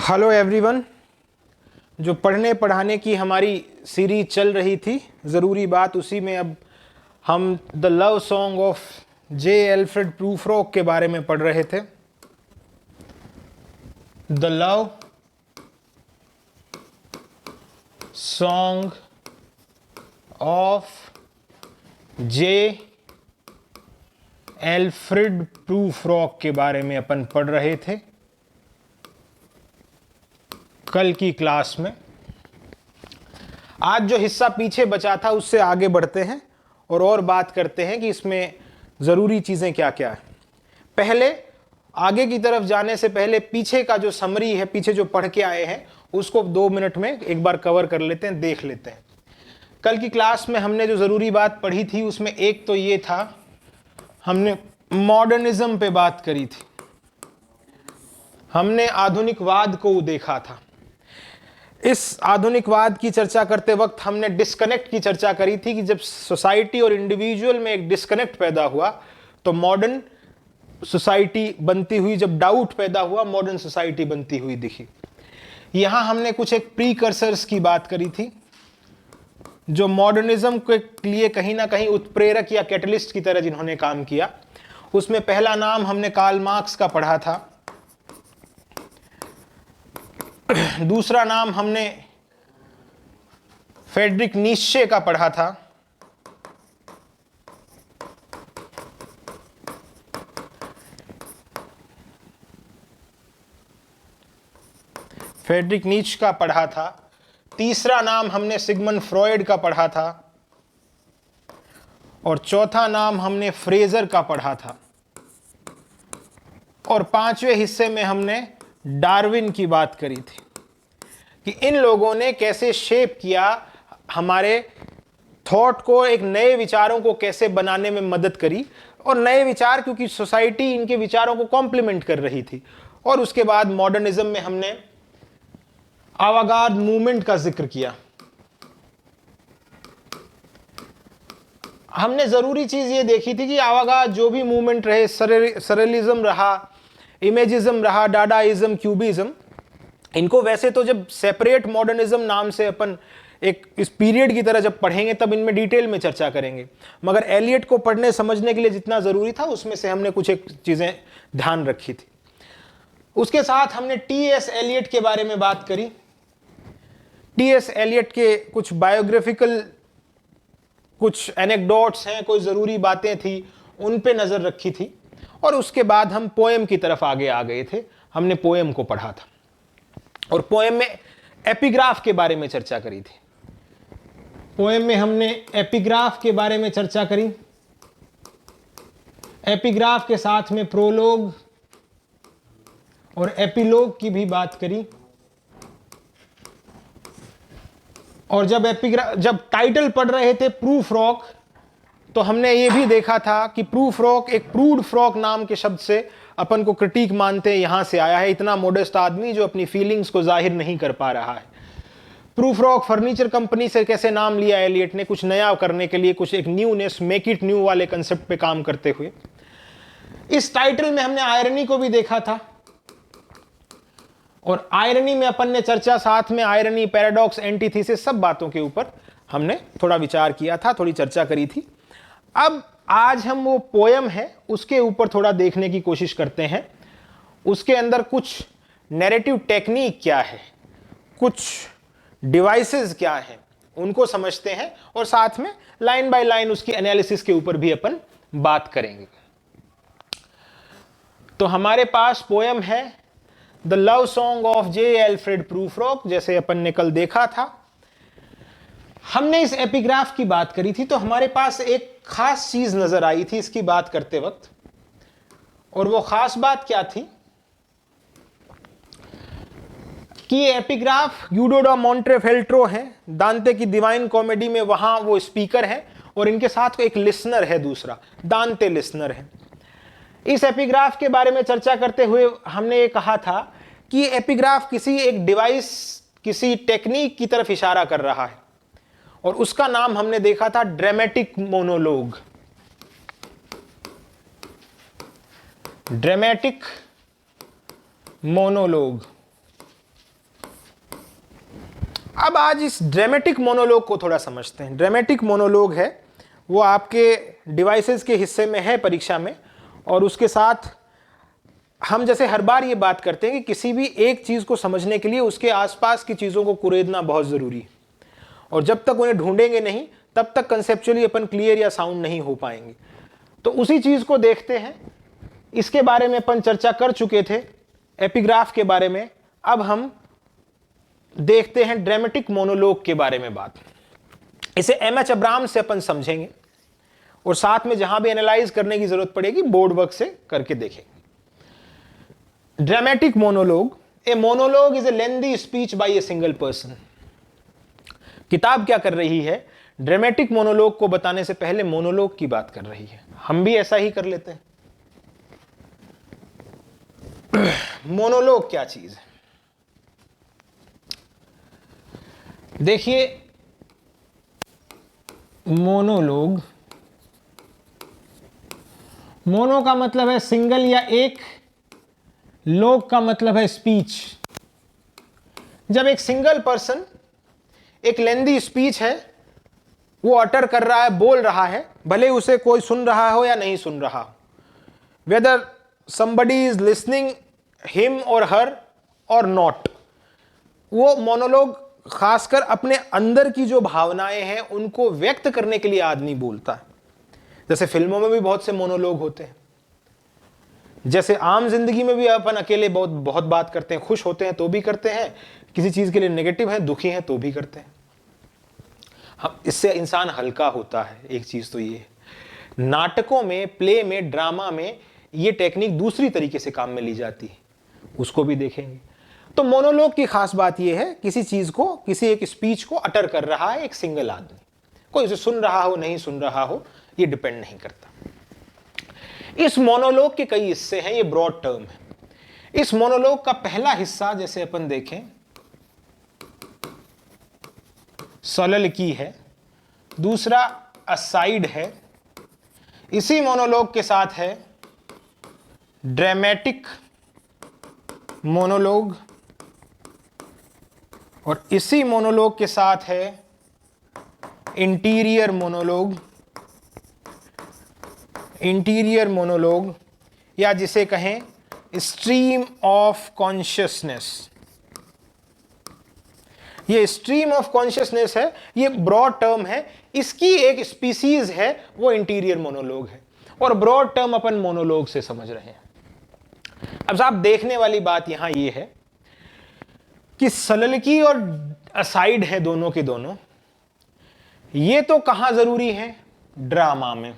Hello everyone. जो पढ़ने पढ़ाने की हमारी सीरीज चल रही थी ज़रूरी बात, उसी में अब हम the love song of J Alfred Prufrock के बारे में पढ़ रहे थे। The love song of J Alfred Prufrock के बारे में अपन पढ़ रहे थे कल की क्लास में। आज जो हिस्सा पीछे बचा था उससे आगे बढ़ते हैं और बात करते हैं कि इसमें ज़रूरी चीज़ें क्या क्या है। पहले आगे की तरफ जाने से पहले पीछे का जो समरी है, पीछे जो पढ़ के आए हैं, उसको 2 मिनट में एक बार कवर कर लेते हैं, देख लेते हैं। कल की क्लास में हमने जो ज़रूरी बात पढ़ी थी उसमें एक तो ये था, हमने मॉडर्निज्म पे बात करी थी, हमने आधुनिकवाद को देखा था। इस आधुनिकवाद की चर्चा करते वक्त हमने डिस्कनेक्ट की चर्चा करी थी कि जब सोसाइटी और इंडिविजुअल में एक डिस्कनेक्ट पैदा हुआ तो मॉडर्न सोसाइटी बनती हुई, जब डाउट पैदा हुआ मॉडर्न सोसाइटी बनती हुई दिखी। यहां हमने कुछ एक प्रीकर्सर्स की बात करी थी जो मॉडर्निज्म के लिए कहीं ना कहीं उत्प्रेरक या कैटलिस्ट की तरह जिन्होंने काम किया। उसमें पहला नाम हमने कार्ल मार्क्स का पढ़ा था, दूसरा नाम हमने फ्रेडरिक नीत्शे का पढ़ा था, फ्रेडरिक नीत्शे का पढ़ा था, तीसरा नाम हमने सिगमंड फ्रॉयड का पढ़ा था और चौथा नाम हमने फ्रेजर का पढ़ा था। और 5वें हिस्से में हमने डार्विन की बात करी थी कि इन लोगों ने कैसे शेप किया हमारे थॉट को, एक नए विचारों को कैसे बनाने में मदद करी, और नए विचार क्योंकि सोसाइटी इनके विचारों को कॉम्प्लीमेंट कर रही थी। और उसके बाद मॉडर्निज्म में हमने अवागार्द मूवमेंट का जिक्र किया। हमने जरूरी चीज ये देखी थी कि अवागार्द जो भी मूवमेंट रहे, सररिज्म रहा, इमेजिज्म रहा, डाडाइज्म, क्यूबिज्म, इनको वैसे तो जब सेपरेट मॉडर्निज्म नाम से अपन एक इस पीरियड की तरह जब पढ़ेंगे तब इनमें डिटेल में चर्चा करेंगे, मगर एलियट को पढ़ने समझने के लिए जितना जरूरी था उसमें से हमने कुछ एक चीजें ध्यान रखी थी। उसके साथ हमने टी.एस. एलियट के बारे में बात करी। टी.एस. एलियट के कुछ बायोग्राफिकल कुछ एनेक्डोट्स हैं, कोई जरूरी बातें थी, उन पे नजर रखी थी। और उसके बाद हम पोएम की तरफ आगे आ गए थे, हमने पोएम को पढ़ा था और पोएम में एपिग्राफ के बारे में चर्चा करी थी। पोएम में हमने एपिग्राफ के बारे में चर्चा करी, एपिग्राफ के साथ में प्रोलोग और एपिलोग की भी बात करी। और जब टाइटल पढ़ रहे थे प्रूफ्रॉक, तो हमने ये भी देखा था कि प्रूफ्रॉक एक प्रूड फ्रॉक नाम के शब्द से अपन को क्रिटिक मानते हैं, यहां से आया है, इतना मोडेस्ट आदमी जो अपनी फीलिंग्स को जाहिर नहीं कर पा रहा है। प्रूफ्रॉक फर्नीचर कंपनी से कैसे नाम लिया एलियट ने, कुछ नया करने के लिए, कुछ एक न्यूनेस, मेक इट न्यू वाले कंसेप्ट पे काम करते हुए। इस टाइटल में हमने आयरनी को भी देखा था और आयरनी में अपन ने चर्चा, साथ में आयरनी, पैराडॉक्स, एंटीथीसिस, सब बातों के ऊपर हमने थोड़ा विचार किया था, थोड़ी चर्चा करी थी। अब आज हम वो पोयम है उसके ऊपर थोड़ा देखने की कोशिश करते हैं, उसके अंदर कुछ नैरेटिव टेक्निक क्या है, कुछ डिवाइसेस क्या हैं, उनको समझते हैं और साथ में लाइन बाय लाइन उसकी एनालिसिस के ऊपर भी अपन बात करेंगे। तो हमारे पास पोयम है the love song of J Alfred Prufrock, जैसे अपन ने कल देखा था। हमने इस एपिग्राफ की बात करी थी तो हमारे पास एक खास चीज नजर आई थी इसकी बात करते वक्त, और वो खास बात क्या थी कि एपिग्राफ यूडो डा मॉन्टेफेल्ट्रो है, दांते की डिवाइन कॉमेडी में वहां वो स्पीकर है और इनके साथ एक लिसनर है, दूसरा दांते लिसनर है। इस एपिग्राफ के बारे में चर्चा करते हुए हमने ये कहा था कि एपिग्राफ किसी एक डिवाइस, किसी टेक्निक की तरफ इशारा कर रहा है और उसका नाम हमने देखा था ड्रामेटिक मोनोलॉग। Dramatic monologue. अब आज इस ड्रामेटिक मोनोलॉग को थोड़ा समझते हैं। ड्रामेटिक मोनोलॉग है वो आपके डिवाइसेस के हिस्से में है परीक्षा में, और उसके साथ हम जैसे हर बार ये बात करते हैं कि किसी भी एक चीज को समझने के लिए उसके आसपास की चीजों को कुरेदना बहुत जरूरी है, और जब तक उन्हें ढूंढेंगे नहीं तब तक कंसेप्चुअली अपन क्लियर या साउंड नहीं हो पाएंगे। तो उसी चीज को देखते हैं। इसके बारे में अपन चर्चा कर चुके थे एपिग्राफ के बारे में। अब हम देखते हैं ड्रामेटिक मोनोलॉग के बारे में बात। इसे एमएच अब्राहम से अपन समझेंगे, और साथ में जहां भी एनालाइज करने की जरूरत पड़ेगी बोर्ड वर्क से करके देखेंगे। Dramatic monologue, A monologue is a lengthy speech bye a single person. किताब क्या कर रही है, ड्रामेटिक मोनोलॉग को बताने से पहले मोनोलॉग की बात कर रही है। हम भी ऐसा ही कर लेते हैं। मोनोलॉग क्या चीज है? देखिए, मोनोलॉग, मोनो का मतलब है सिंगल या एक, लोग का मतलब है स्पीच। जब एक सिंगल पर्सन एक लेंदी स्पीच है वो अटर कर रहा है, बोल रहा है, भले उसे कोई सुन रहा हो या नहीं सुन रहा हो, whether somebody is listening him or her or not, वो मोनोलॉग खासकर अपने अंदर की जो भावनाएं हैं उनको व्यक्त करने के लिए आदमी बोलता है। जैसे फिल्मों में भी बहुत से मोनोलॉग होते हैं, जैसे आम जिंदगी में भी अपन अकेले बहुत बात करते हैं, खुश होते हैं तो भी करते हैं, किसी चीज के लिए नेगेटिव है, दुखी हैं तो भी करते हैं। हम इससे इंसान हल्का होता है। एक चीज तो ये है, नाटकों में, प्ले में, ड्रामा में ये टेक्निक दूसरी तरीके से काम में ली जाती है, उसको भी देखेंगे। तो मोनोलॉग की खास बात यह है, किसी चीज को, किसी एक स्पीच को अटर कर रहा है एक सिंगल आदमी, कोई उसे सुन रहा हो नहीं सुन रहा हो ये डिपेंड नहीं करता। इस मोनोलॉग के कई हिस्से हैं, ये ब्रॉड टर्म है। इस मोनोलॉग का पहला हिस्सा जैसे अपन देखें सोलिलोक्वी है, दूसरा असाइड है, इसी मोनोलॉग के साथ है ड्रामेटिक मोनोलॉग, और इसी मोनोलॉग के साथ है इंटीरियर मोनोलॉग। इंटीरियर मोनोलॉग या जिसे कहें स्ट्रीम ऑफ कॉन्शियसनेस। ये स्ट्रीम ऑफ कॉन्शियसनेस है, ये ब्रॉड टर्म है, इसकी एक स्पीसीज है वो इंटीरियर मोनोलॉग है, और ब्रॉड टर्म अपन मोनोलॉग से समझ रहे हैं। अब साहब देखने वाली बात यहां ये है कि सोलिलोक्वी और असाइड है दोनों के दोनों, ये तो कहां जरूरी है, ड्रामा में।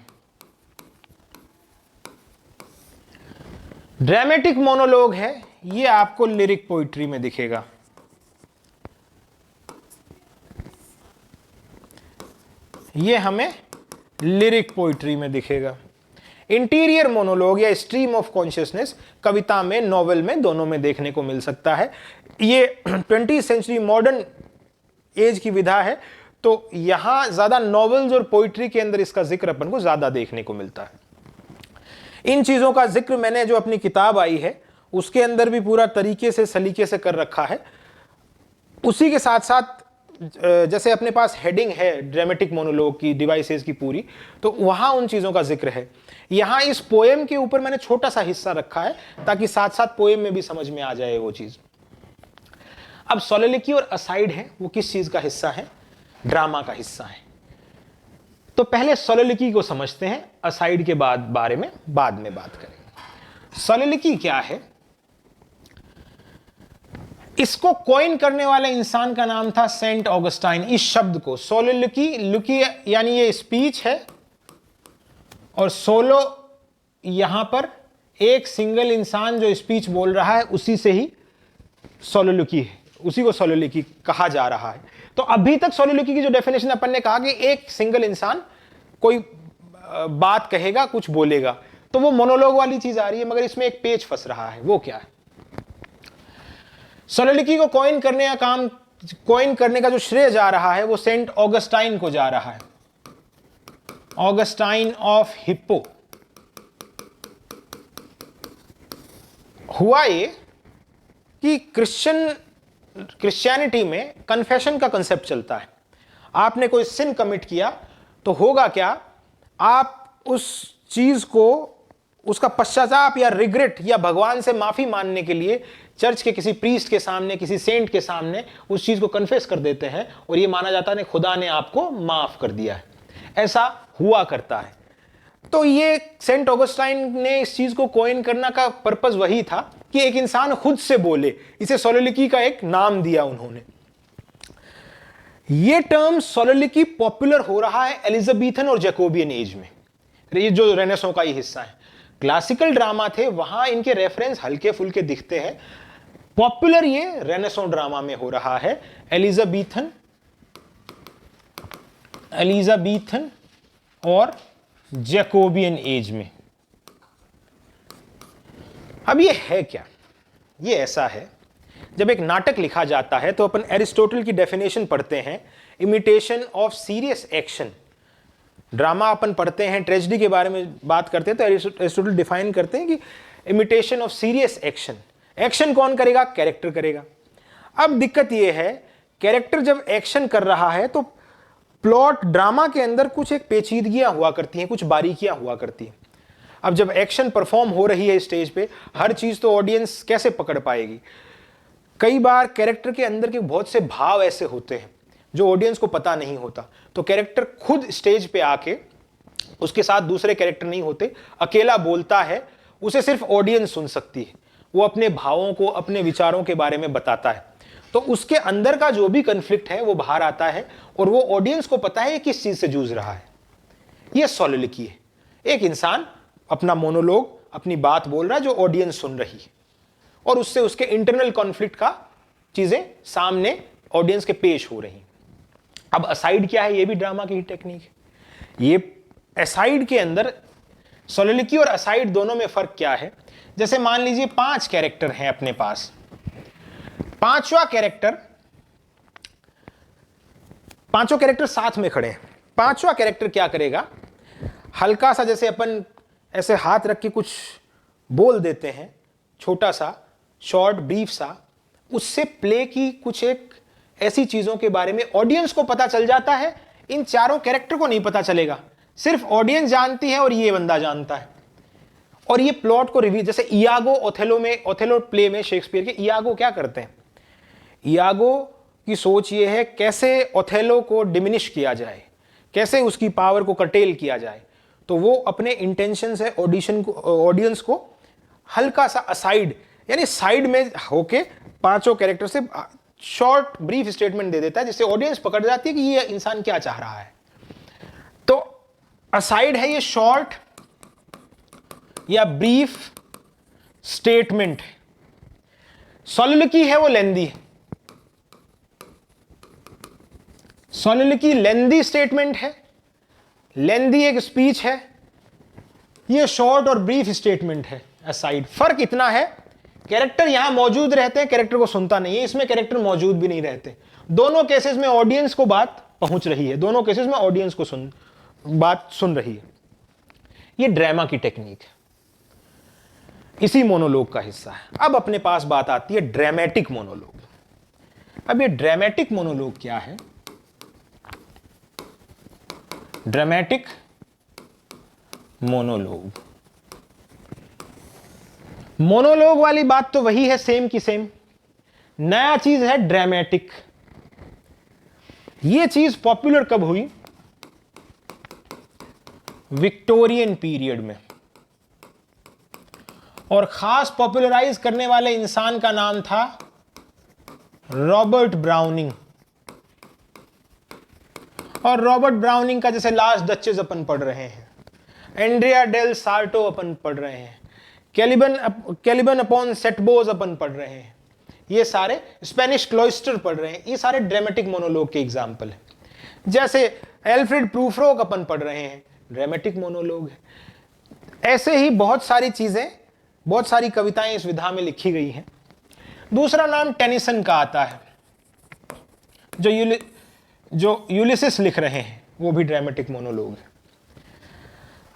ड्रामेटिक मोनोलॉग है ये आपको लिरिक पोइट्री में दिखेगा। ये हमें लिरिक पोइट्री में दिखेगा। इंटीरियर मोनोलॉग या स्ट्रीम ऑफ कॉन्शियसनेस कविता में, नॉवेल में, दोनों में देखने को मिल सकता है। ये 20th सेंचुरी मॉडर्न एज की विधा है, तो यहां ज्यादा नॉवेल्स और पोइट्री के अंदर इसका जिक्र अपन को ज्यादा देखने को मिलता है। इन चीजों का जिक्र मैंने जो अपनी किताब आई है उसके अंदर भी पूरा तरीके से, सलीके से कर रखा है। उसी के साथ साथ जैसे अपने पास हेडिंग है ड्रामेटिक मोनोलॉग की, डिवाइसेस की पूरी, तो वहां उन चीजों का जिक्र है। यहां इस पोएम के ऊपर मैंने छोटा सा हिस्सा रखा है ताकि साथ साथ पोएम में भी समझ में आ जाए वो चीज। अब सोलिलोक्वी और असाइड है वो किस चीज का हिस्सा है, ड्रामा का हिस्सा है। तो पहले सोलिलोक्वी को समझते हैं, असाइड के बारे में बाद में बात करेंगे। सोलिलोक्वी क्या है, इसको कॉइन करने वाले इंसान का नाम था सेंट ऑगस्टाइन। इस शब्द को सोलिलोक्वी, लुकी यानी ये स्पीच है, और सोलो यहां पर एक सिंगल इंसान जो स्पीच बोल रहा है उसी से ही सोलिलोक्वी है, उसी को सोलिलोक्वी कहा जा रहा है। तो अभी तक सोलिलोक्वी की जो डेफिनेशन अपन ने कहा कि एक सिंगल इंसान कोई बात कहेगा, कुछ बोलेगा, तो वो मोनोलॉग वाली चीज आ रही है, मगर इसमें एक पेच फंस रहा है। वो क्या है, सोलिलोक्वी को कॉइन करने का जो श्रेय जा रहा है वो सेंट ऑगस्टाइन को जा रहा है, ऑगस्टाइन ऑफ हिप्पो। हुआ ये कि क्रिश्चियन क्रिश्चियनिटी में कन्फेशन का कंसेप्ट चलता है। आपने कोई सिन कमिट किया तो होगा क्या, आप उस चीज को, उसका पश्चाताप या रिग्रेट या भगवान से माफी मांगने के लिए चर्च के किसी प्रीस्ट के सामने, किसी सेंट के सामने उस चीज को कन्फेस कर देते हैं और ये माना जाता है खुदा ने आपको माफ कर दिया है। ऐसा हुआ करता है। तो ये सेंट ऑगस्टाइन ने इस चीज को कॉइन करना का पर्पस वही था कि एक इंसान खुद से बोले। इसे सोलोलिकी का एक नाम दिया उन्होंने। ये टर्म सोलोलिकी पॉपुलर हो रहा है एलिजाबेथन और जैकोबियन एज में, ये जो रेनेसां का ही हिस्सा है। क्लासिकल ड्रामा थे, वहां इनके रेफरेंस हल्के फुल्के दिखते हैं। पॉपुलर ये रेनेसां ड्रामा में हो रहा है एलिजाबेथन और जैकोबियन एज में। अब ये है क्या? ये ऐसा है, जब एक नाटक लिखा जाता है तो अपन एरिस्टोटल की डेफिनेशन पढ़ते हैं, imitation of serious action. Drama अपन पढ़ते हैं, ट्रेजेडी के बारे में बात करते हैं तो एरिस्टोटल डिफाइन करते हैं कि imitation of serious action. Action कौन करेगा? कैरेक्टर करेगा। अब दिक्कत यह है, कैरेक्टर जब एक्शन कर रहा है तो प्लॉट ड्रामा के अंदर कुछ एक पेचीदगियां हुआ करती हैं, कुछ बारीकियां हुआ करती हैं। अब जब एक्शन परफॉर्म हो रही है स्टेज पे, हर चीज तो ऑडियंस कैसे पकड़ पाएगी? कई बार कैरेक्टर के अंदर के बहुत से भाव ऐसे होते हैं जो ऑडियंस को पता नहीं होता, तो कैरेक्टर खुद स्टेज पे आके, उसके साथ दूसरे कैरेक्टर नहीं होते, अकेला बोलता है, उसे सिर्फ ऑडियंस सुन सकती है। वो अपने भावों को, अपने विचारों के बारे में बताता है, तो उसके अंदर का जो भी कन्फ्लिक्ट है वो बाहर आता है और वो ऑडियंस को पता है किस चीज से जूझ रहा है। ये सोलोलिकी है। एक इंसान अपना मोनोलॉग, अपनी बात बोल रहा है जो ऑडियंस सुन रही है, और उससे उसके इंटरनल कॉन्फ्लिक्ट का चीजें सामने ऑडियंस के पेश हो रही हैं। अब असाइड क्या है? ये भी ड्रामा की ही टेक्निक है। ये असाइड के अंदर सोलोलिकी और असाइड दोनों में फर्क क्या है? जैसे मान लीजिए 5 कैरेक्टर हैं अपने पास, पांचों कैरेक्टर साथ में खड़े हैं। पांचवा कैरेक्टर क्या करेगा? हल्का सा, जैसे अपन ऐसे हाथ रख के कुछ बोल देते हैं, छोटा सा, शॉर्ट, ब्रीफ सा, उससे प्ले की कुछ एक ऐसी चीजों के बारे में ऑडियंस को पता चल जाता है। इन चारों कैरेक्टर को नहीं पता चलेगा, सिर्फ ऑडियंस जानती है और ये बंदा जानता है। और ये प्लॉट को रिवील, जैसे इयागो ओथेलो प्ले में शेक्सपियर के इयागो क्या करते हैं? इयागो की सोच ये है कैसे ओथेलो को डिमिनिश किया जाए, कैसे उसकी पावर को कटेल किया जाए। तो वो अपने इंटेंशन से ऑडियंस को हल्का सा असाइड, यानी साइड में होके पांचों कैरेक्टर से शॉर्ट ब्रीफ स्टेटमेंट दे देता है, जिससे ऑडियंस पकड़ जाती है कि ये इंसान क्या चाह रहा है। तो असाइड है ये शॉर्ट या ब्रीफ स्टेटमेंट है। सोलोलिकी है वो लेंदी है। सोलोलिकी लेंदी स्टेटमेंट है, लेंदी एक स्पीच है। ये शॉर्ट और ब्रीफ स्टेटमेंट है असाइड। फर्क इतना है, कैरेक्टर यहां मौजूद रहते हैं, कैरेक्टर को सुनता नहीं है। इसमें कैरेक्टर मौजूद भी नहीं रहते। दोनों केसेस में ऑडियंस को बात पहुंच रही है, दोनों केसेस में ऑडियंस को बात सुन रही है। ये ड्रामा की टेक्निक है, इसी मोनोलॉग का हिस्सा है। अब अपने पास बात आती है ड्रामेटिक मोनोलॉग। अब ये ड्रामेटिक मोनोलॉग क्या है? ड्रामेटिक मोनोलॉग, मोनोलॉग वाली बात तो वही है, सेम की सेम। नया चीज है ड्रामेटिक। ये चीज पॉपुलर कब हुई? विक्टोरियन पीरियड में। और खास पॉपुलराइज करने वाले इंसान का नाम था रॉबर्ट ब्राउनिंग। और रॉबर्ट ब्राउनिंग का जैसे लास्ट डचेस अपन पढ़ रहे हैं, एंड्रिया डेल सार्टो अपन पढ़ रहे हैं, कैलिबन अपॉन सेटबोज अपन पढ़ रहे हैं, ये सारे स्पेनिश क्लोइस्टर पढ़ रहे हैं। ये सारे ड्रामेटिक मोनोलॉग के एग्जाम्पल हैं। जैसे एल्फ्रेड प्रूफ्रोक अपन पढ़ रहे हैं, ड्रामेटिक मोनोलॉग है। ऐसे ही बहुत सारी चीजें, बहुत सारी कविताएं इस विधा में लिखी गई हैं। दूसरा नाम टेनिसन का आता है, जो यूलिसिस लिख रहे हैं, वो भी ड्रामेटिक मोनोलॉग है।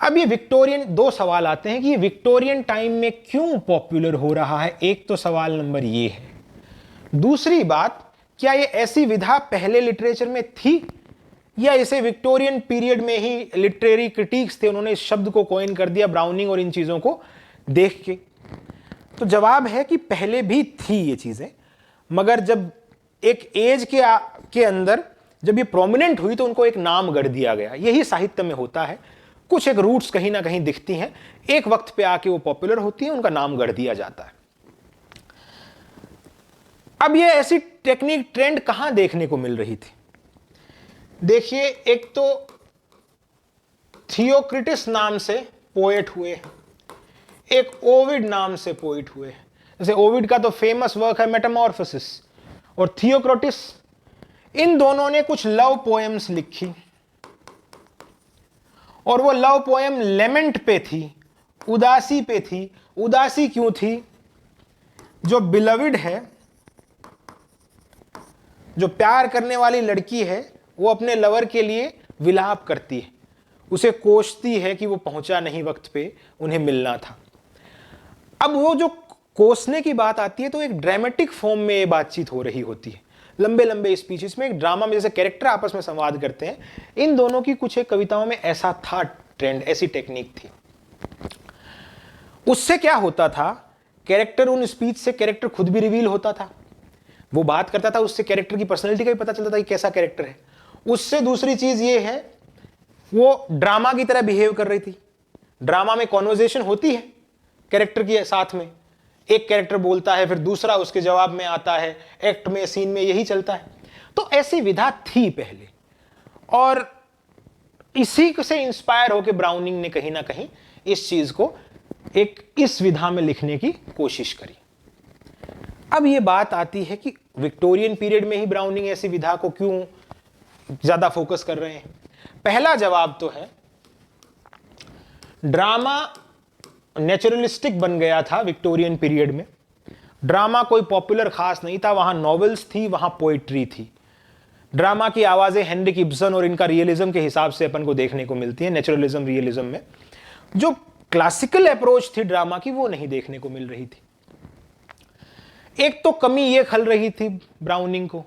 अब ये विक्टोरियन, दो सवाल आते हैं कि ये विक्टोरियन टाइम में क्यों पॉपुलर हो रहा है। एक तो सवाल नंबर ये है, दूसरी बात, क्या ये ऐसी विधा पहले लिटरेचर में थी या इसे विक्टोरियन पीरियड में ही लिटरेरी क्रिटिक्स थे, उन्होंने इस शब्द को कॉइन कर दिया ब्राउनिंग और इन चीजों को देख के? तो जवाब है कि पहले भी थी ये चीजें, मगर जब एक एज के अंदर जब ये प्रोमिनेंट हुई तो उनको एक नाम गढ़ दिया गया। यही साहित्य में होता है, कुछ एक रूट्स कहीं ना कहीं दिखती हैं, एक वक्त पे आके वो पॉपुलर होती है, उनका नाम गढ़ दिया जाता है। अब ये ऐसी टेक्निक ट्रेंड कहां देखने को मिल रही थी? देखिए, एक तो थियोक्रिटिस नाम से पोएट हुए, एक ओविड नाम से पोएट हुए। जैसे ओविड का तो फेमस वर्क है मेटामॉर्फोसिस, और थियोक्रिटिस, इन दोनों ने कुछ लव पोएम्स लिखी, और वो लव पोएम लेमेंट पे थी, उदासी पे थी। उदासी क्यों थी? जो बिलविड है, जो प्यार करने वाली लड़की है, वो अपने लवर के लिए विलाप करती है, उसे कोसती है कि वो पहुंचा नहीं वक्त पे, उन्हें मिलना था। अब वो जो कोसने की बात आती है तो एक ड्रामेटिक फॉर्म में ये बातचीत हो रही होती है, लंबे लंबे स्पीचेस में, एक ड्रामा में जैसे कैरेक्टर आपस में संवाद करते हैं। इन दोनों की कुछ एक कविताओं में ऐसा था ट्रेंड, ऐसी टेक्निक थी। उससे क्या होता था, कैरेक्टर, उन स्पीच से कैरेक्टर खुद भी रिवील होता था, वो बात करता था, उससे कैरेक्टर की पर्सनैलिटी का भी पता चलता था कि कैसा कैरेक्टर है। उससे दूसरी चीज ये है, वो ड्रामा की तरह बिहेव कर रही थी। ड्रामा में कॉन्वर्जेशन होती है कैरेक्टर के साथ में, एक कैरेक्टर बोलता है, फिर दूसरा उसके जवाब में आता है, एक्ट में, सीन में यही चलता है। तो ऐसी विधा थी पहले, और इसी से इंस्पायर होकर ब्राउनिंग ने कहीं ना कहीं इस चीज को एक इस विधा में लिखने की कोशिश करी। अब ये बात आती है कि विक्टोरियन पीरियड में ही ब्राउनिंग ऐसी विधा को क्यों ज्यादा फोकस कर रहे हैं? पहला जवाब तो है, ड्रामा नेचुरलिस्टिक बन गया था विक्टोरियन पीरियड में। ड्रामा कोई पॉपुलर खास नहीं था, वहां नॉवेल्स थी, वहां पोइट्री थी। ड्रामा की आवाजें हेनरिक इब्सन और इनका रियलिज्म के हिसाब से अपन को देखने को मिलती है, नेचुरलिज्म रियलिज्म में। जो क्लासिकल अप्रोच थी ड्रामा की, वो नहीं देखने को मिल रही थी। एक तो कमी ये खल रही थी ब्राउनिंग को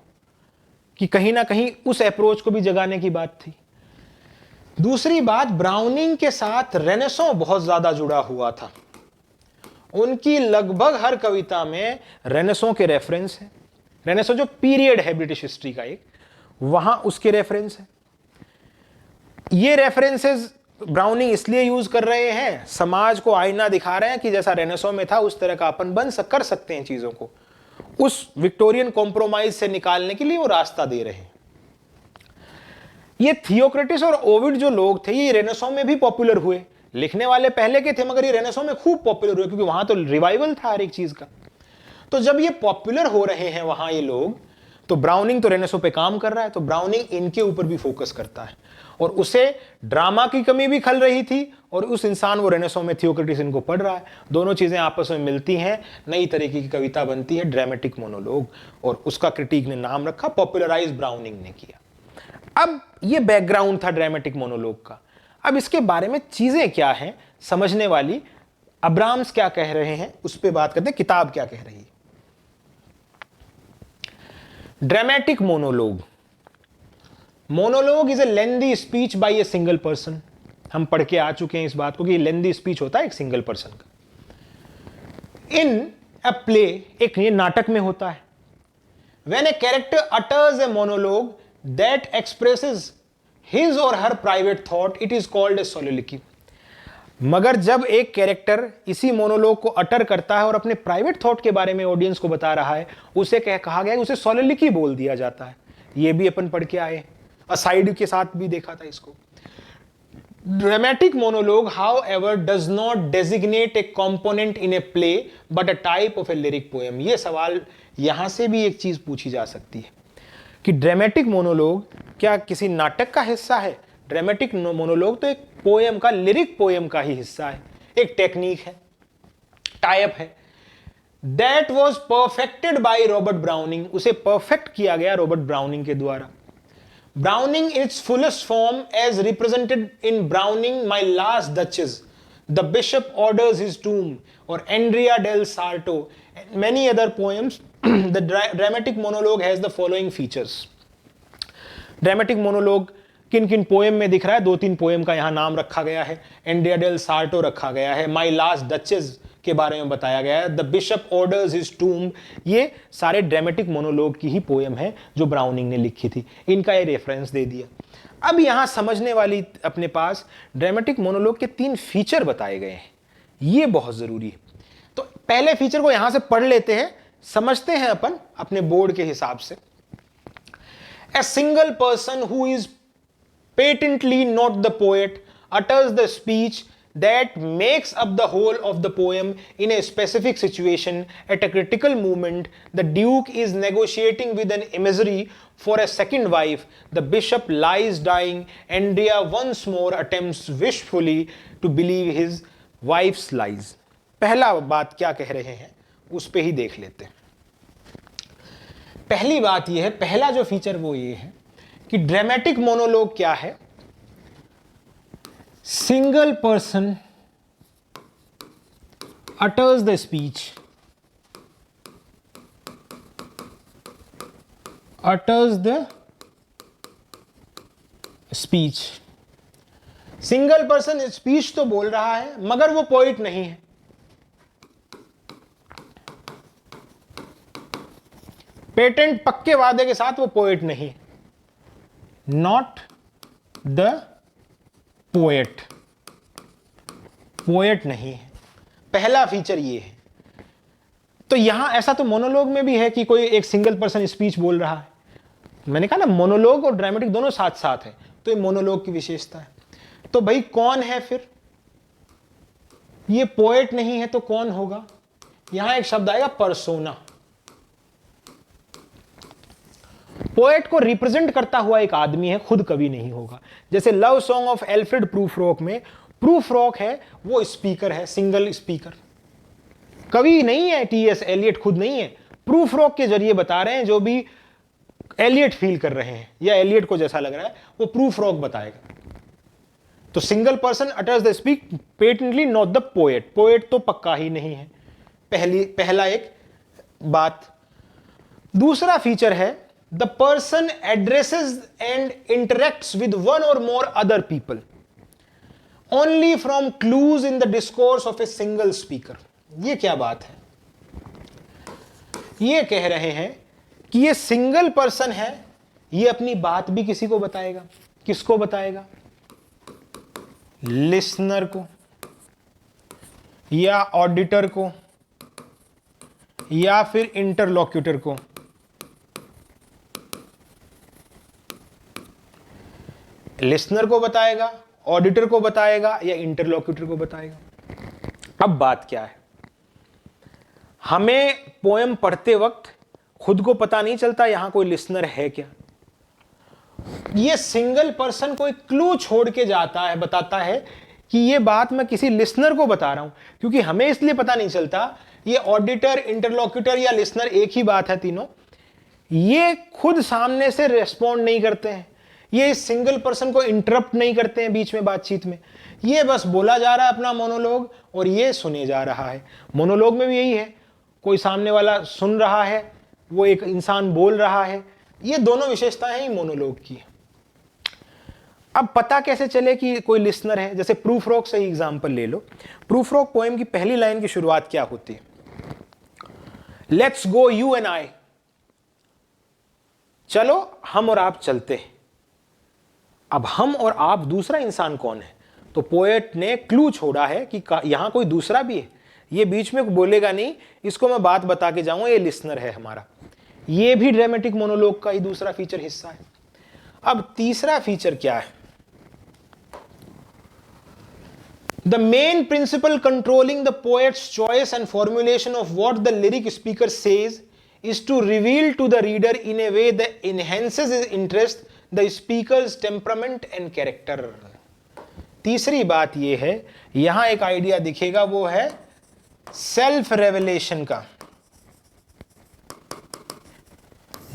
कि कहीं ना कहीं उस अप्रोच को भी जगाने की बात थी। दूसरी बात, ब्राउनिंग के साथ रेनेसॉ बहुत ज्यादा जुड़ा हुआ था। उनकी लगभग हर कविता में रेनेसॉ के रेफरेंस है। रेनेसॉ जो पीरियड है ब्रिटिश हिस्ट्री का एक, वहां उसके रेफरेंस है। ये रेफरेंसेस ब्राउनिंग इसलिए यूज कर रहे हैं, समाज को आईना दिखा रहे हैं कि जैसा रेनेसॉ में था उस तरह का अपन कर सकते हैं चीजों को। उस विक्टोरियन कॉम्प्रोमाइज से निकालने के लिए वो रास्ता दे रहे हैं। ये थियोक्रिटिस और ओविड जो लोग थे, ये रेनेसॉ में भी पॉपुलर हुए। लिखने वाले पहले के थे, मगर ये रेनेसॉ में खूब पॉपुलर हुए, क्योंकि वहां तो रिवाइवल था हर एक चीज का। तो जब ये पॉपुलर हो रहे हैं वहां ये लोग, तो ब्राउनिंग तो रेनेसॉ पे काम कर रहा है, तो ब्राउनिंग इनके ऊपर भी फोकस करता है। और उसे ड्रामा की कमी भी खल रही थी, और उस इंसान वो रेनेसॉ में थियोक्रिटिस इनको पढ़ रहा है। दोनों चीजें आपस में मिलती हैं, नई तरीके की कविता बनती है, ड्रामेटिक मोनोलॉग, और उसका क्रिटिक ने नाम रखा, पॉपुलराइज ब्राउनिंग ने किया। अब ये बैकग्राउंड था ड्रामेटिक मोनोलॉग का। अब इसके बारे में चीजें क्या हैं समझने वाली, अब्राम्स क्या कह रहे हैं उस पर बात करते हैं, किताब क्या कह रही है। Dramatic monologue, monologue is a lengthy speech bye a single person. हम पढ़ के आ चुके हैं इस बात को कि लेंदी स्पीच होता है एक सिंगल पर्सन का। इन अ प्ले, एक ये नाटक में होता है। When a character utters a monologue that expresses his or her private thought, it is called a soliloquy. मगर जब एक कैरेक्टर इसी मोनोलॉग को अटर करता है और अपने प्राइवेट थॉट के बारे में ऑडियंस को बता रहा है, उसे कहा गया है, उसे सोलिलोक्वी बोल दिया जाता है। ये भी अपन पढ़ के आए, असाइड के साथ भी देखा था इसको। Dramatic monologue however does not designate a component in a play but a type of a lyric poem। ये सवाल यहां से भी एक चीज पूछी जा सकती है कि ड्रामेटिक मोनोलॉग क्या किसी नाटक का हिस्सा है? ड्रामेटिक मोनोलॉग तो एक पोएम का, लिरिक पोएम का ही हिस्सा है, एक टेक्निक है, टाइप है। That was perfected by Robert browning, उसे परफेक्ट किया गया रॉबर्ट ब्राउनिंग के द्वारा। Browning in its fullest form as represented in Browning My Last Duchess, The Bishop Orders His Tomb, or Andrea del Sarto, and many other poems the dramatic monologue has the following features. Dramatic monologue किन किन poem में दिख रहा है? 2-3 poem का यहां नाम रखा गया है। एंड्रिया डेल सार्टो रखा गया है, माई लास्ट डचेस के बारे में बताया गया है, the bishop orders his tomb. ये सारे ड्रामेटिक मोनोलॉग की ही पोएम है जो ब्राउनिंग ने लिखी थी। इनका ये रेफरेंस दे दिया। अब यहां समझने वाली अपने पास ड्रामेटिक मोनोलॉग के 3 फीचर बताए गए हैं, ये बहुत जरूरी है। तो पहले फीचर को यहां से पढ़ लेते हैं, समझते हैं अपन अपने बोर्ड के हिसाब से। A single person who is patently not the poet utters the speech that makes up the whole of the poem in a specific situation. At a critical moment, the duke is negotiating with an emissary for a second wife. The bishop lies dying. Andrea once more attempts wishfully to believe his wife's lies. पहला बात क्या कह रहे हैं उस पे ही देख लेते हैं। पहली बात यह है, पहला जो फीचर वो ये है कि ड्रामेटिक मोनोलॉग क्या है? Single person utters the speech, single person speech तो बोल रहा है मगर वो पोइट नहीं है। पेटेंट पक्के वादे के साथ वो पोएट नहीं, नॉट द पोएट, पोएट नहीं है। पहला फीचर ये है। तो यहां ऐसा तो मोनोलॉग में भी है कि कोई एक सिंगल पर्सन स्पीच बोल रहा है। मैंने कहा ना मोनोलॉग और ड्रामेटिक दोनों साथ साथ है, तो ये मोनोलॉग की विशेषता है। तो भाई कौन है फिर? ये पोएट नहीं है तो कौन होगा? यहां एक शब्द आएगा पर्सोना। पोएट को रिप्रेजेंट करता हुआ एक आदमी है, खुद कभी नहीं होगा। जैसे लव सॉन्ग ऑफ एल्फ्रेड प्रूफरॉक में प्रूफरॉक है, वो स्पीकर है, सिंगल स्पीकर, कवि नहीं है। टीएस एलियट खुद नहीं है, प्रूफरॉक के जरिए बता रहे हैं। जो भी एलियट फील कर रहे हैं या एलियट को जैसा लग रहा है वो प्रूफरॉक बताएगा। तो single person utters the speak patently not the poet, poet तो पक्का ही नहीं है। पहला एक बात। दूसरा फीचर है the person addresses and interacts with one or more other people only from clues in the discourse of a single speaker. ये क्या बात है? ये कह रहे हैं कि ये सिंगल पर्सन है, ये अपनी बात भी किसी को बताएगा। किसको बताएगा? लिसनर को या ऑडिटर को या फिर इंटरलॉक्यूटर को। लिसनर को बताएगा, ऑडिटर को बताएगा या इंटरलॉक्यूटर को बताएगा। अब बात क्या है? हमें पोएम पढ़ते वक्त खुद को पता नहीं चलता यहां कोई लिसनर है क्या। ये सिंगल पर्सन कोई क्लू छोड़ के जाता है, बताता है कि ये बात मैं किसी लिसनर को बता रहा हूं। क्योंकि हमें इसलिए पता नहीं चलता, ये ऑडिटर, इंटरलॉक्यूटर या लिसनर एक ही बात है तीनों। ये खुद सामने से रेस्पॉन्ड नहीं करते हैं, ये इस सिंगल पर्सन को इंटरप्ट नहीं करते हैं बीच में बातचीत में। ये बस बोला जा रहा है अपना मोनोलॉग और ये सुने जा रहा है। मोनोलॉग में भी यही है, कोई सामने वाला सुन रहा है, वो एक इंसान बोल रहा है। ये दोनों विशेषताएं ही मोनोलॉग की। अब पता कैसे चले कि कोई लिसनर है? जैसे प्रूफरॉक से ही एग्जांपल ले लो। प्रूफरॉक पोएम की पहली लाइन की शुरुआत क्या होती है? Let's go you and I, चलो हम और आप चलते हैं। अब हम और आप दूसरा इंसान कौन है? तो पोएट ने क्लू छोड़ा है कि यहां कोई दूसरा भी है। ये बीच में बोलेगा नहीं, इसको मैं बात बता के जाऊंगा, ये लिसनर है हमारा। ये भी ड्रामेटिक मोनोलॉग का ही दूसरा फीचर हिस्सा है। अब तीसरा फीचर क्या है? The main principle controlling the poet's choice and formulation of what the lyric speaker says is to reveal to the reader in a way that enhances his interest, the speaker's temperament and character. तीसरी बात यह है, यहां एक idea दिखेगा, वो है self revelation का।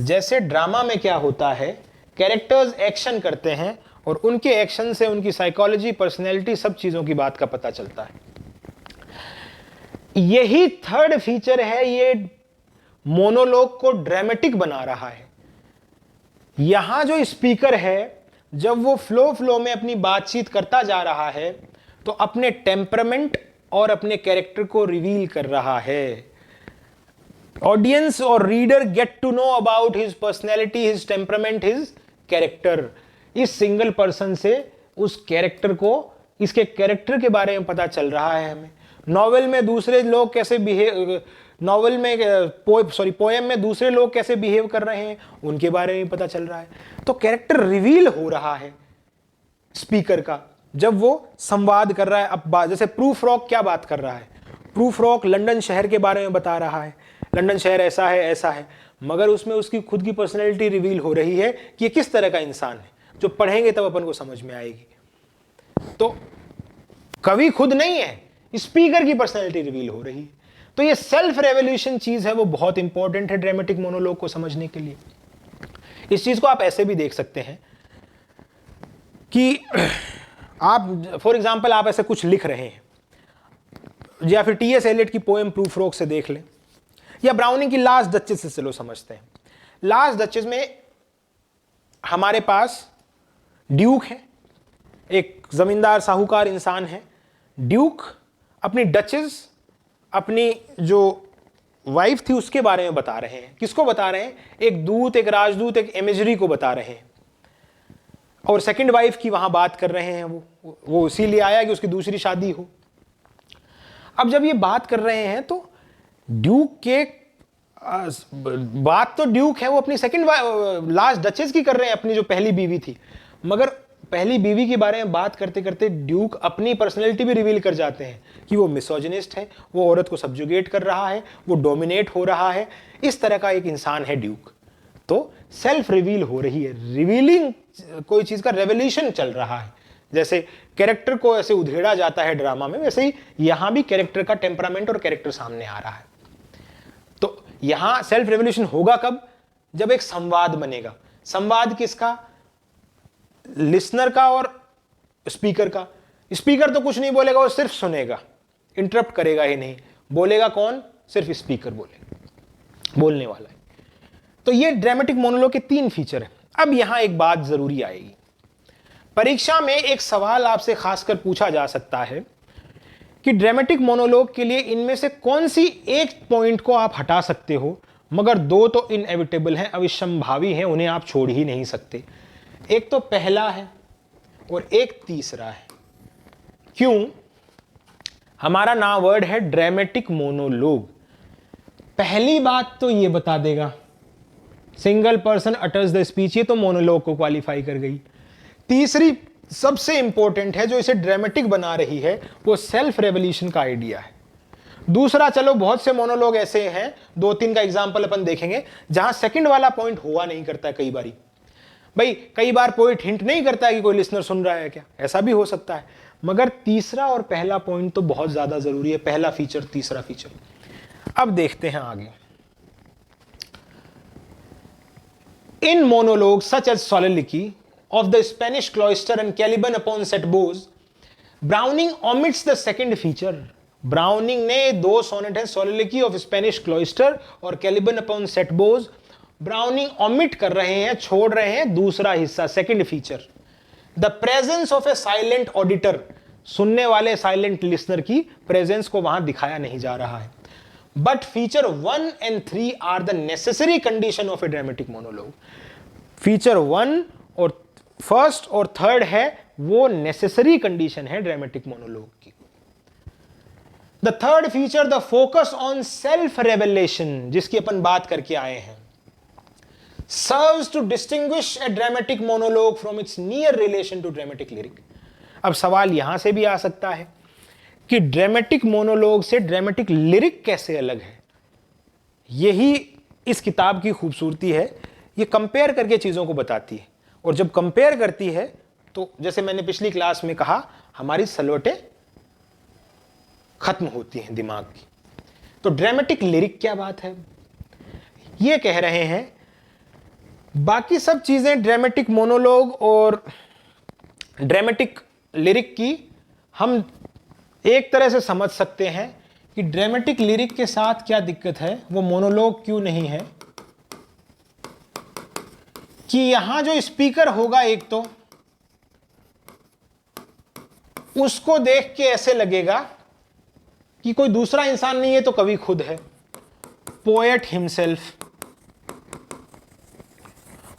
जैसे ड्रामा में क्या होता है, कैरेक्टर्स एक्शन करते हैं और उनके एक्शन से उनकी साइकोलॉजी, पर्सनैलिटी, सब चीजों की बात का पता चलता है। यही थर्ड फीचर है, ये मोनोलॉग को ड्रामेटिक बना रहा है। यहां जो स्पीकर है जब वो फ्लो में अपनी बातचीत करता जा रहा है तो अपने टेम्परामेंट और अपने कैरेक्टर को रिवील कर रहा है। ऑडियंस और reader get to know about his personality, his temperament, his character. इस सिंगल पर्सन से उस कैरेक्टर को, इसके कैरेक्टर के बारे में पता चल रहा है हमें। नॉवेल में दूसरे लोग कैसे बिहेव, नॉवेल में पोएम में दूसरे लोग कैसे बिहेव कर रहे हैं उनके बारे में पता चल रहा है। तो कैरेक्टर रिवील हो रहा है स्पीकर का जब वो संवाद कर रहा है। अब जैसे प्रूफ रॉक क्या बात कर रहा है, प्रूफ रॉक लंदन शहर के बारे में बता रहा है, लंदन शहर ऐसा है ऐसा है, मगर उसमें उसकी खुद की पर्सनैलिटी रिवील हो रही है कि ये किस तरह का इंसान है, जो पढ़ेंगे तब अपन को समझ में आएगी। तो कवि खुद नहीं है, स्पीकर की पर्सनैलिटी रिवील हो रही है। तो ये सेल्फ रेवोल्यूशन चीज है, वो बहुत इंपॉर्टेंट है ड्रामेटिक मोनोलॉग को समझने के लिए। इस चीज को आप ऐसे भी देख सकते हैं कि आप फॉर एग्जांपल आप ऐसे कुछ लिख रहे हैं, या फिर टी.एस. एलियट की पोएम प्रूफ रॉक से देख लें, या ब्राउनिंग की लास्ट डचेस से चलो समझते हैं। लास्ट डचेस में हमारे पास ड्यूक है, एक जमींदार साहूकार इंसान है। ड्यूक अपनी डचेस, अपनी जो वाइफ थी उसके बारे में बता रहे हैं। किसको बता रहे हैं? एक दूत, एक राजदूत, एक इमेजरी को बता रहे हैं, और सेकंड वाइफ की वहां बात कर रहे हैं। वो इसीलिए आया कि उसकी दूसरी शादी हो। अब जब ये बात कर रहे हैं तो ड्यूक के बात तो ड्यूक है वो अपनी सेकंड लास्ट डचेस की कर रहे हैं, अपनी जो पहली बीवी थी, मगर पहली बीवी के बारे में बात करते करते ड्यूक अपनी पर्सनैलिटी भी रिवील कर जाते हैं कि वो मिसोजिनिस्ट है, वो औरत को सब्जुगेट कर रहा है, वो डोमिनेट हो रहा है, इस तरह का एक इंसान है ड्यूक। तो सेल्फ रिवील हो रही है, रिवीलिंग कोई चीज का रेवोल्यूशन चल रहा है। जैसे कैरेक्टर को ऐसे उधेड़ा जाता है ड्रामा में, वैसे ही यहां भी कैरेक्टर का टेम्परामेंट और कैरेक्टर सामने आ रहा है। तो यहां सेल्फ रेवोल्यूशन होगा कब? जब एक संवाद बनेगा। संवाद किसका? लिसनर का और स्पीकर का। स्पीकर तो कुछ नहीं बोलेगा, वो सिर्फ सुनेगा, इंटरप्ट करेगा ही नहीं। बोलेगा कौन? सिर्फ स्पीकर बोलेगा, बोलने वाला है। तो ये ड्रामेटिक मोनोलॉग के 3 फीचर हैं। अब यहां एक बात जरूरी आएगी। परीक्षा में एक सवाल आपसे खासकर पूछा जा सकता है कि ड्रामेटिक मोनोलॉग के लिए इनमें से कौन सी एक पॉइंट को आप हटा सकते हो, मगर 2 तो इनएविटेबल हैं, अविसंभावी हैं, उन्हें आप छोड़ ही नहीं सकते। एक तो पहला है और एक तीसरा है। क्यों? हमारा नाम वर्ड है ड्रामेटिक मोनोलॉग। पहली बात तो ये बता देगा, single person utters the speech, ये तो मोनोलॉग को क्वालिफाई कर गई। तीसरी सबसे इंपॉर्टेंट है, जो इसे ड्रामेटिक बना रही है, वो सेल्फ रेवोल्यूशन का आइडिया है। दूसरा, चलो बहुत से मोनोलॉग ऐसे हैं, 2-3 का एग्जांपल अपन देखेंगे, जहां सेकंड वाला पॉइंट हुआ नहीं करता है। कई बारी भाई, कई बार पोइट हिंट नहीं करता है कि कोई लिसनर सुन रहा है क्या, ऐसा भी हो सकता है। मगर तीसरा और पहला पॉइंट तो बहुत ज्यादा जरूरी है, पहला फीचर, तीसरा फीचर। अब देखते हैं आगे। In monologue such as soliloquy of the Spanish cloister and Caliban upon Set Bose, Browning omits the second feature. Browning ने 2 सोनेट है, सोलिलोक्वी ऑफ स्पेनिश क्लॉइस्टर और कैलिबन अपॉन सेट बोज। ब्राउनिंग ओमिट कर रहे हैं, छोड़ रहे हैं दूसरा हिस्सा, second feature, the presence of A silent auditor. सुनने वाले साइलेंट लिसनर की प्रेजेंस को वहां दिखाया नहीं जा रहा है। But feature 1 and 3 are the necessary condition of a dramatic monologue. Feature 1 और फर्स्ट और थर्ड है, वो नेसेसरी कंडीशन है ड्रामेटिक मोनोलॉग की। The third feature, the focus on self revelation, जिसकी अपन बात करके आए हैं, serves to distinguish a dramatic monologue from its near relation to dramatic lyric. अब सवाल यहां से भी आ सकता है कि ड्रामेटिक मोनोलॉग से ड्रामेटिक लिरिक कैसे अलग है। यही इस किताब की खूबसूरती है, ये कंपेयर करके चीजों को बताती है, और जब कंपेयर करती है तो जैसे मैंने पिछली क्लास में कहा, हमारी सलवटें खत्म होती हैं दिमाग की। तो ड्रामेटिक लिरिक क्या बात है? ये कह रहे हैं बाकी सब चीजें ड्रामेटिक मोनोलॉग और ड्रामेटिक लिरिक की हम एक तरह से समझ सकते हैं कि ड्रामेटिक लिरिक के साथ क्या दिक्कत है, वो मोनोलॉग क्यों नहीं है, कि यहां जो स्पीकर होगा एक तो उसको देख के ऐसे लगेगा कि कोई दूसरा इंसान नहीं है तो कवि खुद है, पोएट हिमसेल्फ।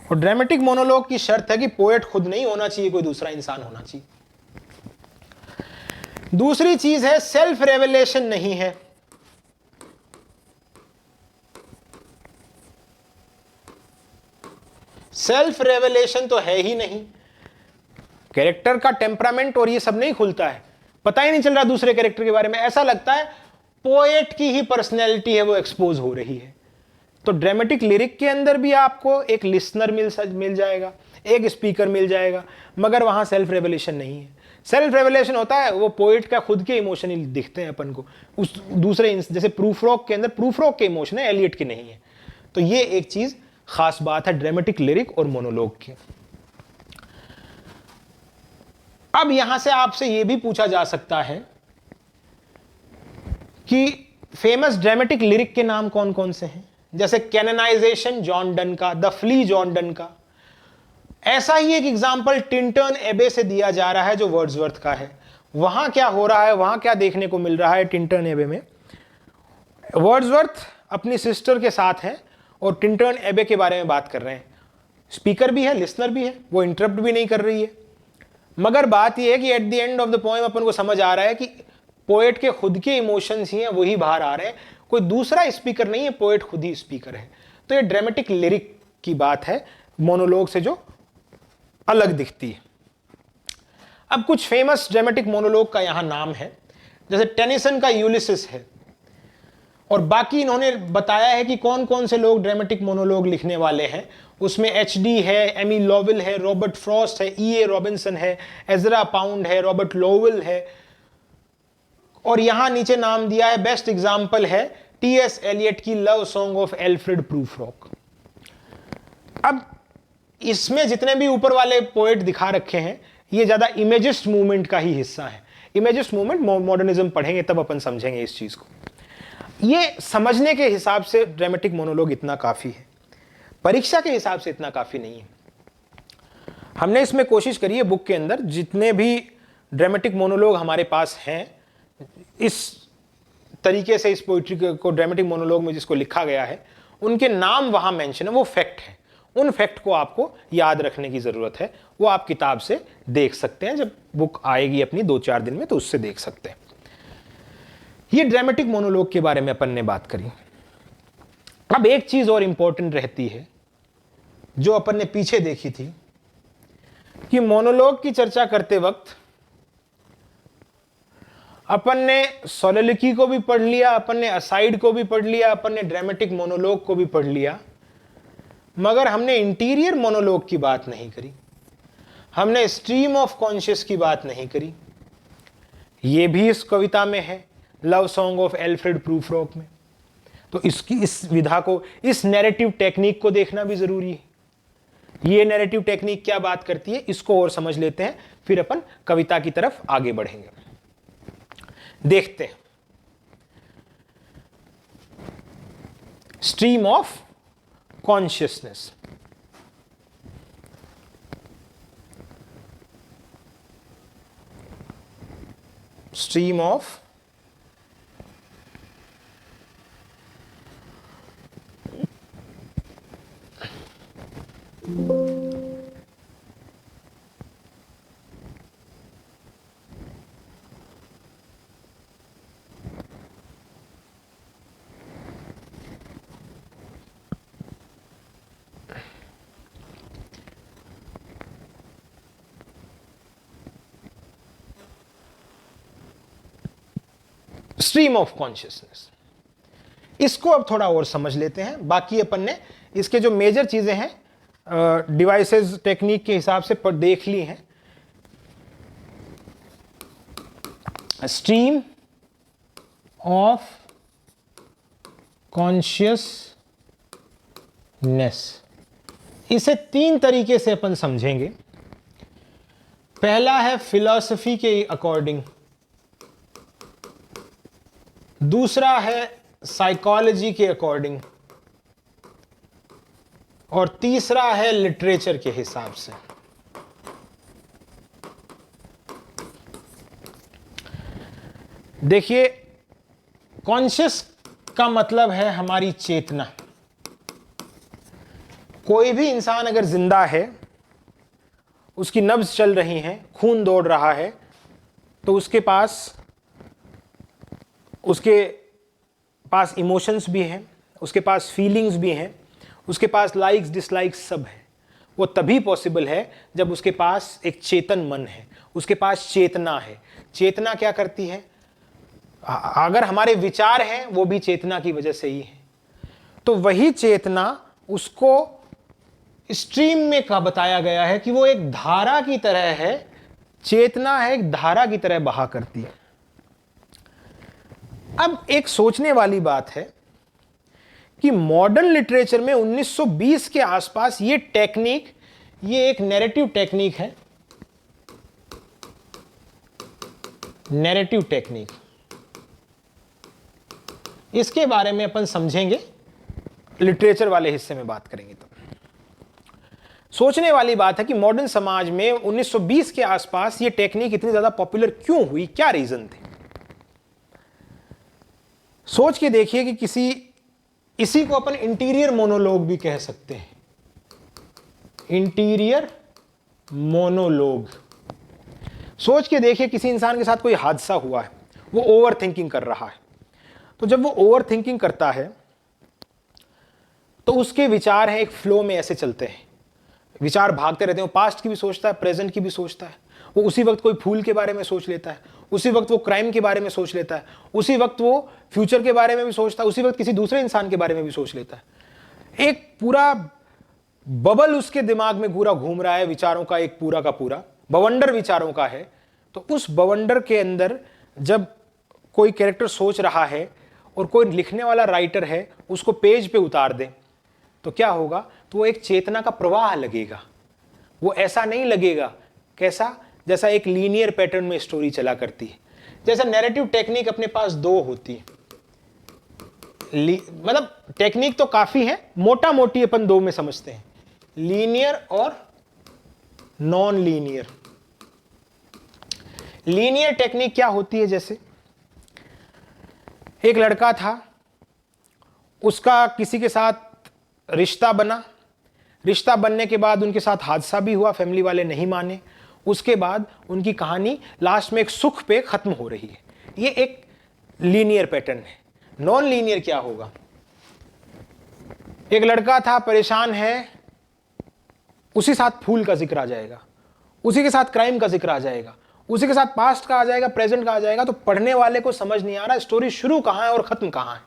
और ड्रामेटिक मोनोलॉग की शर्त है कि पोएट खुद नहीं होना चाहिए, कोई दूसरा इंसान होना चाहिए। दूसरी चीज है सेल्फ रेवलेशन नहीं है। सेल्फ रेवलेशन तो है ही नहीं, कैरेक्टर का टेम्परामेंट और ये सब नहीं खुलता है, पता ही नहीं चल रहा दूसरे कैरेक्टर के बारे में, ऐसा लगता है पोएट की ही पर्सनैलिटी है वो एक्सपोज हो रही है। तो ड्रामेटिक लिरिक के अंदर भी आपको एक लिसनर मिल जाएगा, एक स्पीकर मिल जाएगा, मगर वहां सेल्फ रेवलेशन नहीं है। सेल्फ रेवलेशन होता है वो पोएट का खुद के इमोशन ही दिखते हैं अपन को, उस दूसरे जैसे प्रूफ रॉक के अंदर प्रूफ रॉक के इमोशन है, एलियट के नहीं है। तो ये एक चीज खास बात है ड्रामेटिक लिरिक और मोनोलॉग की। अब यहां से आपसे यह भी पूछा जा सकता है कि फेमस ड्रामेटिक लिरिक के नाम कौन कौन से हैं, जैसे कैननाइजेशन जॉन डन का, द फ्ली जॉन डन का। ऐसा ही एक एग्जाम्पल टिंटन एबे से दिया जा रहा है जो वर्ड्सवर्थ का है। वहां क्या हो रहा है, वहां क्या देखने को मिल रहा है टिंटन एबे में, वर्ड्सवर्थ अपनी सिस्टर के साथ है और टिंटन एबे के बारे में बात कर रहे हैं। स्पीकर भी है, लिसनर भी है, वो इंटरप्ट भी नहीं कर रही है, मगर बात यह है कि at the end of the poem अपन को समझ आ रहा है कि पोएट के खुद के इमोशंस ही हैं, वही बाहर आ रहे हैं, कोई दूसरा स्पीकर नहीं है, पोएट खुद ही स्पीकर है। तो ये ड्रामेटिक लिरिक की बात है, मोनोलॉग से जो अलग दिखती है। अब कुछ फेमस ड्रामेटिक मोनोलॉग का यहां नाम है, जैसे टेनिसन का यूलिसिस है, और बाकी इन्होंने बताया है कि कौन कौन से लोग ड्रामेटिक मोनोलॉग लिखने वाले हैं। उसमें एचडी है, एमी लोवेल है, रॉबर्ट फ्रॉस्ट है, ई.ए. रॉबिन्सन है, एजरा पाउंड है, रॉबर्ट लोवेल है, और यहां नीचे नाम दिया है, बेस्ट एग्जांपल है टी.एस. एलियट की लव सॉन्ग ऑफ एल्फ्रेड प्रूफरॉक। अब इसमें जितने भी ऊपर वाले पोएट दिखा रखे हैं ये ज्यादा इमेजिस्ट मूवमेंट का ही हिस्सा है। इमेजिस्ट मूवमेंट मॉडर्निज्म पढ़ेंगे तब अपन समझेंगे इस चीज को। ये समझने के हिसाब से ड्रामेटिक मोनोलॉग इतना काफी है, परीक्षा के हिसाब से इतना काफी नहीं है। हमने इसमें कोशिश करी है बुक के अंदर जितने भी ड्रामेटिक मोनोलॉग हमारे पास हैं, इस तरीके से इस पोइट्री को ड्रामेटिक मोनोलॉग में जिसको लिखा गया है उनके नाम वहां मेंशन है, वो फैक्ट है। उन फैक्ट को आपको याद रखने की जरूरत है, वो आप किताब से देख सकते हैं, जब बुक आएगी अपनी 2-4 दिन में तो उससे देख सकते हैं। ये ड्रामेटिक मोनोलॉग के बारे में अपन ने बात करी। अब एक चीज और इंपॉर्टेंट रहती है जो अपन ने पीछे देखी थी कि मोनोलॉग की चर्चा करते वक्त अपन ने सोलिलोक्वी को भी पढ़ लिया, अपन ने असाइड को भी पढ़ लिया, अपन ने ड्रामेटिक मोनोलॉग को भी पढ़ लिया, मगर हमने इंटीरियर मोनोलॉग की बात नहीं करी, हमने स्ट्रीम ऑफ कॉन्शियस की बात नहीं करी। ये भी इस कविता में है, लव सॉन्ग ऑफ एल्फ्रेड प्रूफरॉक में। तो इसकी इस विधा को, इस नैरेटिव टेक्निक को देखना भी जरूरी है। ये नैरेटिव टेक्निक क्या बात करती है, इसको और समझ लेते हैं, फिर अपन कविता की तरफ आगे बढ़ेंगे। देखते हैं stream of consciousness. Stream of stream of consciousness, इसको अब थोड़ा और समझ लेते हैं। बाकी अपन ने इसके जो मेजर चीजें हैं डिवाइसेस टेक्निक के हिसाब से पर देख ली हैं। स्ट्रीम ऑफ कॉन्शियसनेस, इसे 3 तरीके से अपन समझेंगे। पहला है फिलॉसफी के अकॉर्डिंग, दूसरा है साइकोलॉजी के अकॉर्डिंग, और तीसरा है लिटरेचर के हिसाब से। देखिए, कॉन्शियस का मतलब है हमारी चेतना। कोई भी इंसान अगर जिंदा है, उसकी नब्ज चल रही हैं, खून दौड़ रहा है, तो उसके पास इमोशंस भी हैं, उसके पास फीलिंग्स भी हैं, उसके पास लाइक्स डिसलाइक्स सब है। वो तभी पॉसिबल है जब उसके पास एक चेतन मन है, उसके पास चेतना है। चेतना क्या करती है? अगर हमारे विचार हैं, वो भी चेतना की वजह से ही है। तो वही चेतना उसको स्ट्रीम में का बताया गया है कि वो एक धारा की तरह है। चेतना है, एक धारा की तरह बहा करती है। अब एक सोचने वाली बात है कि मॉडर्न लिटरेचर में 1920 के आसपास ये टेक्निक, ये एक नैरेटिव टेक्निक है। नैरेटिव टेक्निक, इसके बारे में अपन समझेंगे, लिटरेचर वाले हिस्से में बात करेंगे। तो सोचने वाली बात है कि मॉडर्न समाज में 1920 के आसपास ये टेक्निक इतनी ज्यादा पॉपुलर क्यों हुई, क्या रीजन थे? सोच के देखिए कि इसी को अपन इंटीरियर मोनोलॉग भी कह सकते हैं। Interior monologue. सोच के देखिए, किसी इंसान के साथ कोई हादसा हुआ है, वो ओवर थिंकिंग कर रहा है। तो जब वो ओवर थिंकिंग करता है तो उसके विचार हैं एक फ्लो में ऐसे चलते हैं, विचार भागते रहते हैं। वो पास्ट की भी सोचता है, प्रेजेंट की भी सोचता है। वो उसी वक्त कोई फूल के बारे में सोच लेता है, उसी वक्त वो क्राइम के बारे में सोच लेता है, उसी वक्त वो फ्यूचर के बारे में भी सोचता है, उसी वक्त किसी दूसरे इंसान के बारे में भी सोच लेता है। एक पूरा बबल उसके दिमाग में पूरा घूम रहा है, विचारों का एक पूरा का पूरा बवंडर विचारों का है। तो उस बवंडर के अंदर जब कोई कैरेक्टर सोच रहा है और कोई लिखने वाला राइटर है उसको पेज पे उतार दे, तो क्या होगा? तो वो एक चेतना का प्रवाह लगेगा। वो ऐसा नहीं लगेगा, कैसा? जैसा एक लीनियर पैटर्न में स्टोरी चला करती है। जैसा नैरेटिव टेक्निक अपने पास दो होती है, मतलब टेक्निक तो काफी है, मोटा मोटी अपन दो में समझते हैं, लीनियर और नॉन लीनियर। लीनियर टेक्निक क्या होती है? जैसे एक लड़का था, उसका किसी के साथ रिश्ता बना, रिश्ता बनने के बाद उनके साथ हादसा भी हुआ, फैमिली वाले नहीं माने। उसके बाद उनकी कहानी लास्ट में एक सुख पे खत्म हो रही है। ये एक लीनियर पैटर्न है। नॉन लीनियर क्या होगा? एक लड़का था, परेशान है, उसी साथ फूल का जिक्र आ जाएगा, उसी के साथ क्राइम का जिक्र आ जाएगा, उसी के साथ पास्ट का आ जाएगा, प्रेजेंट का आ जाएगा। तो पढ़ने वाले को समझ नहीं आ रहा स्टोरी शुरू कहां है और खत्म कहां है।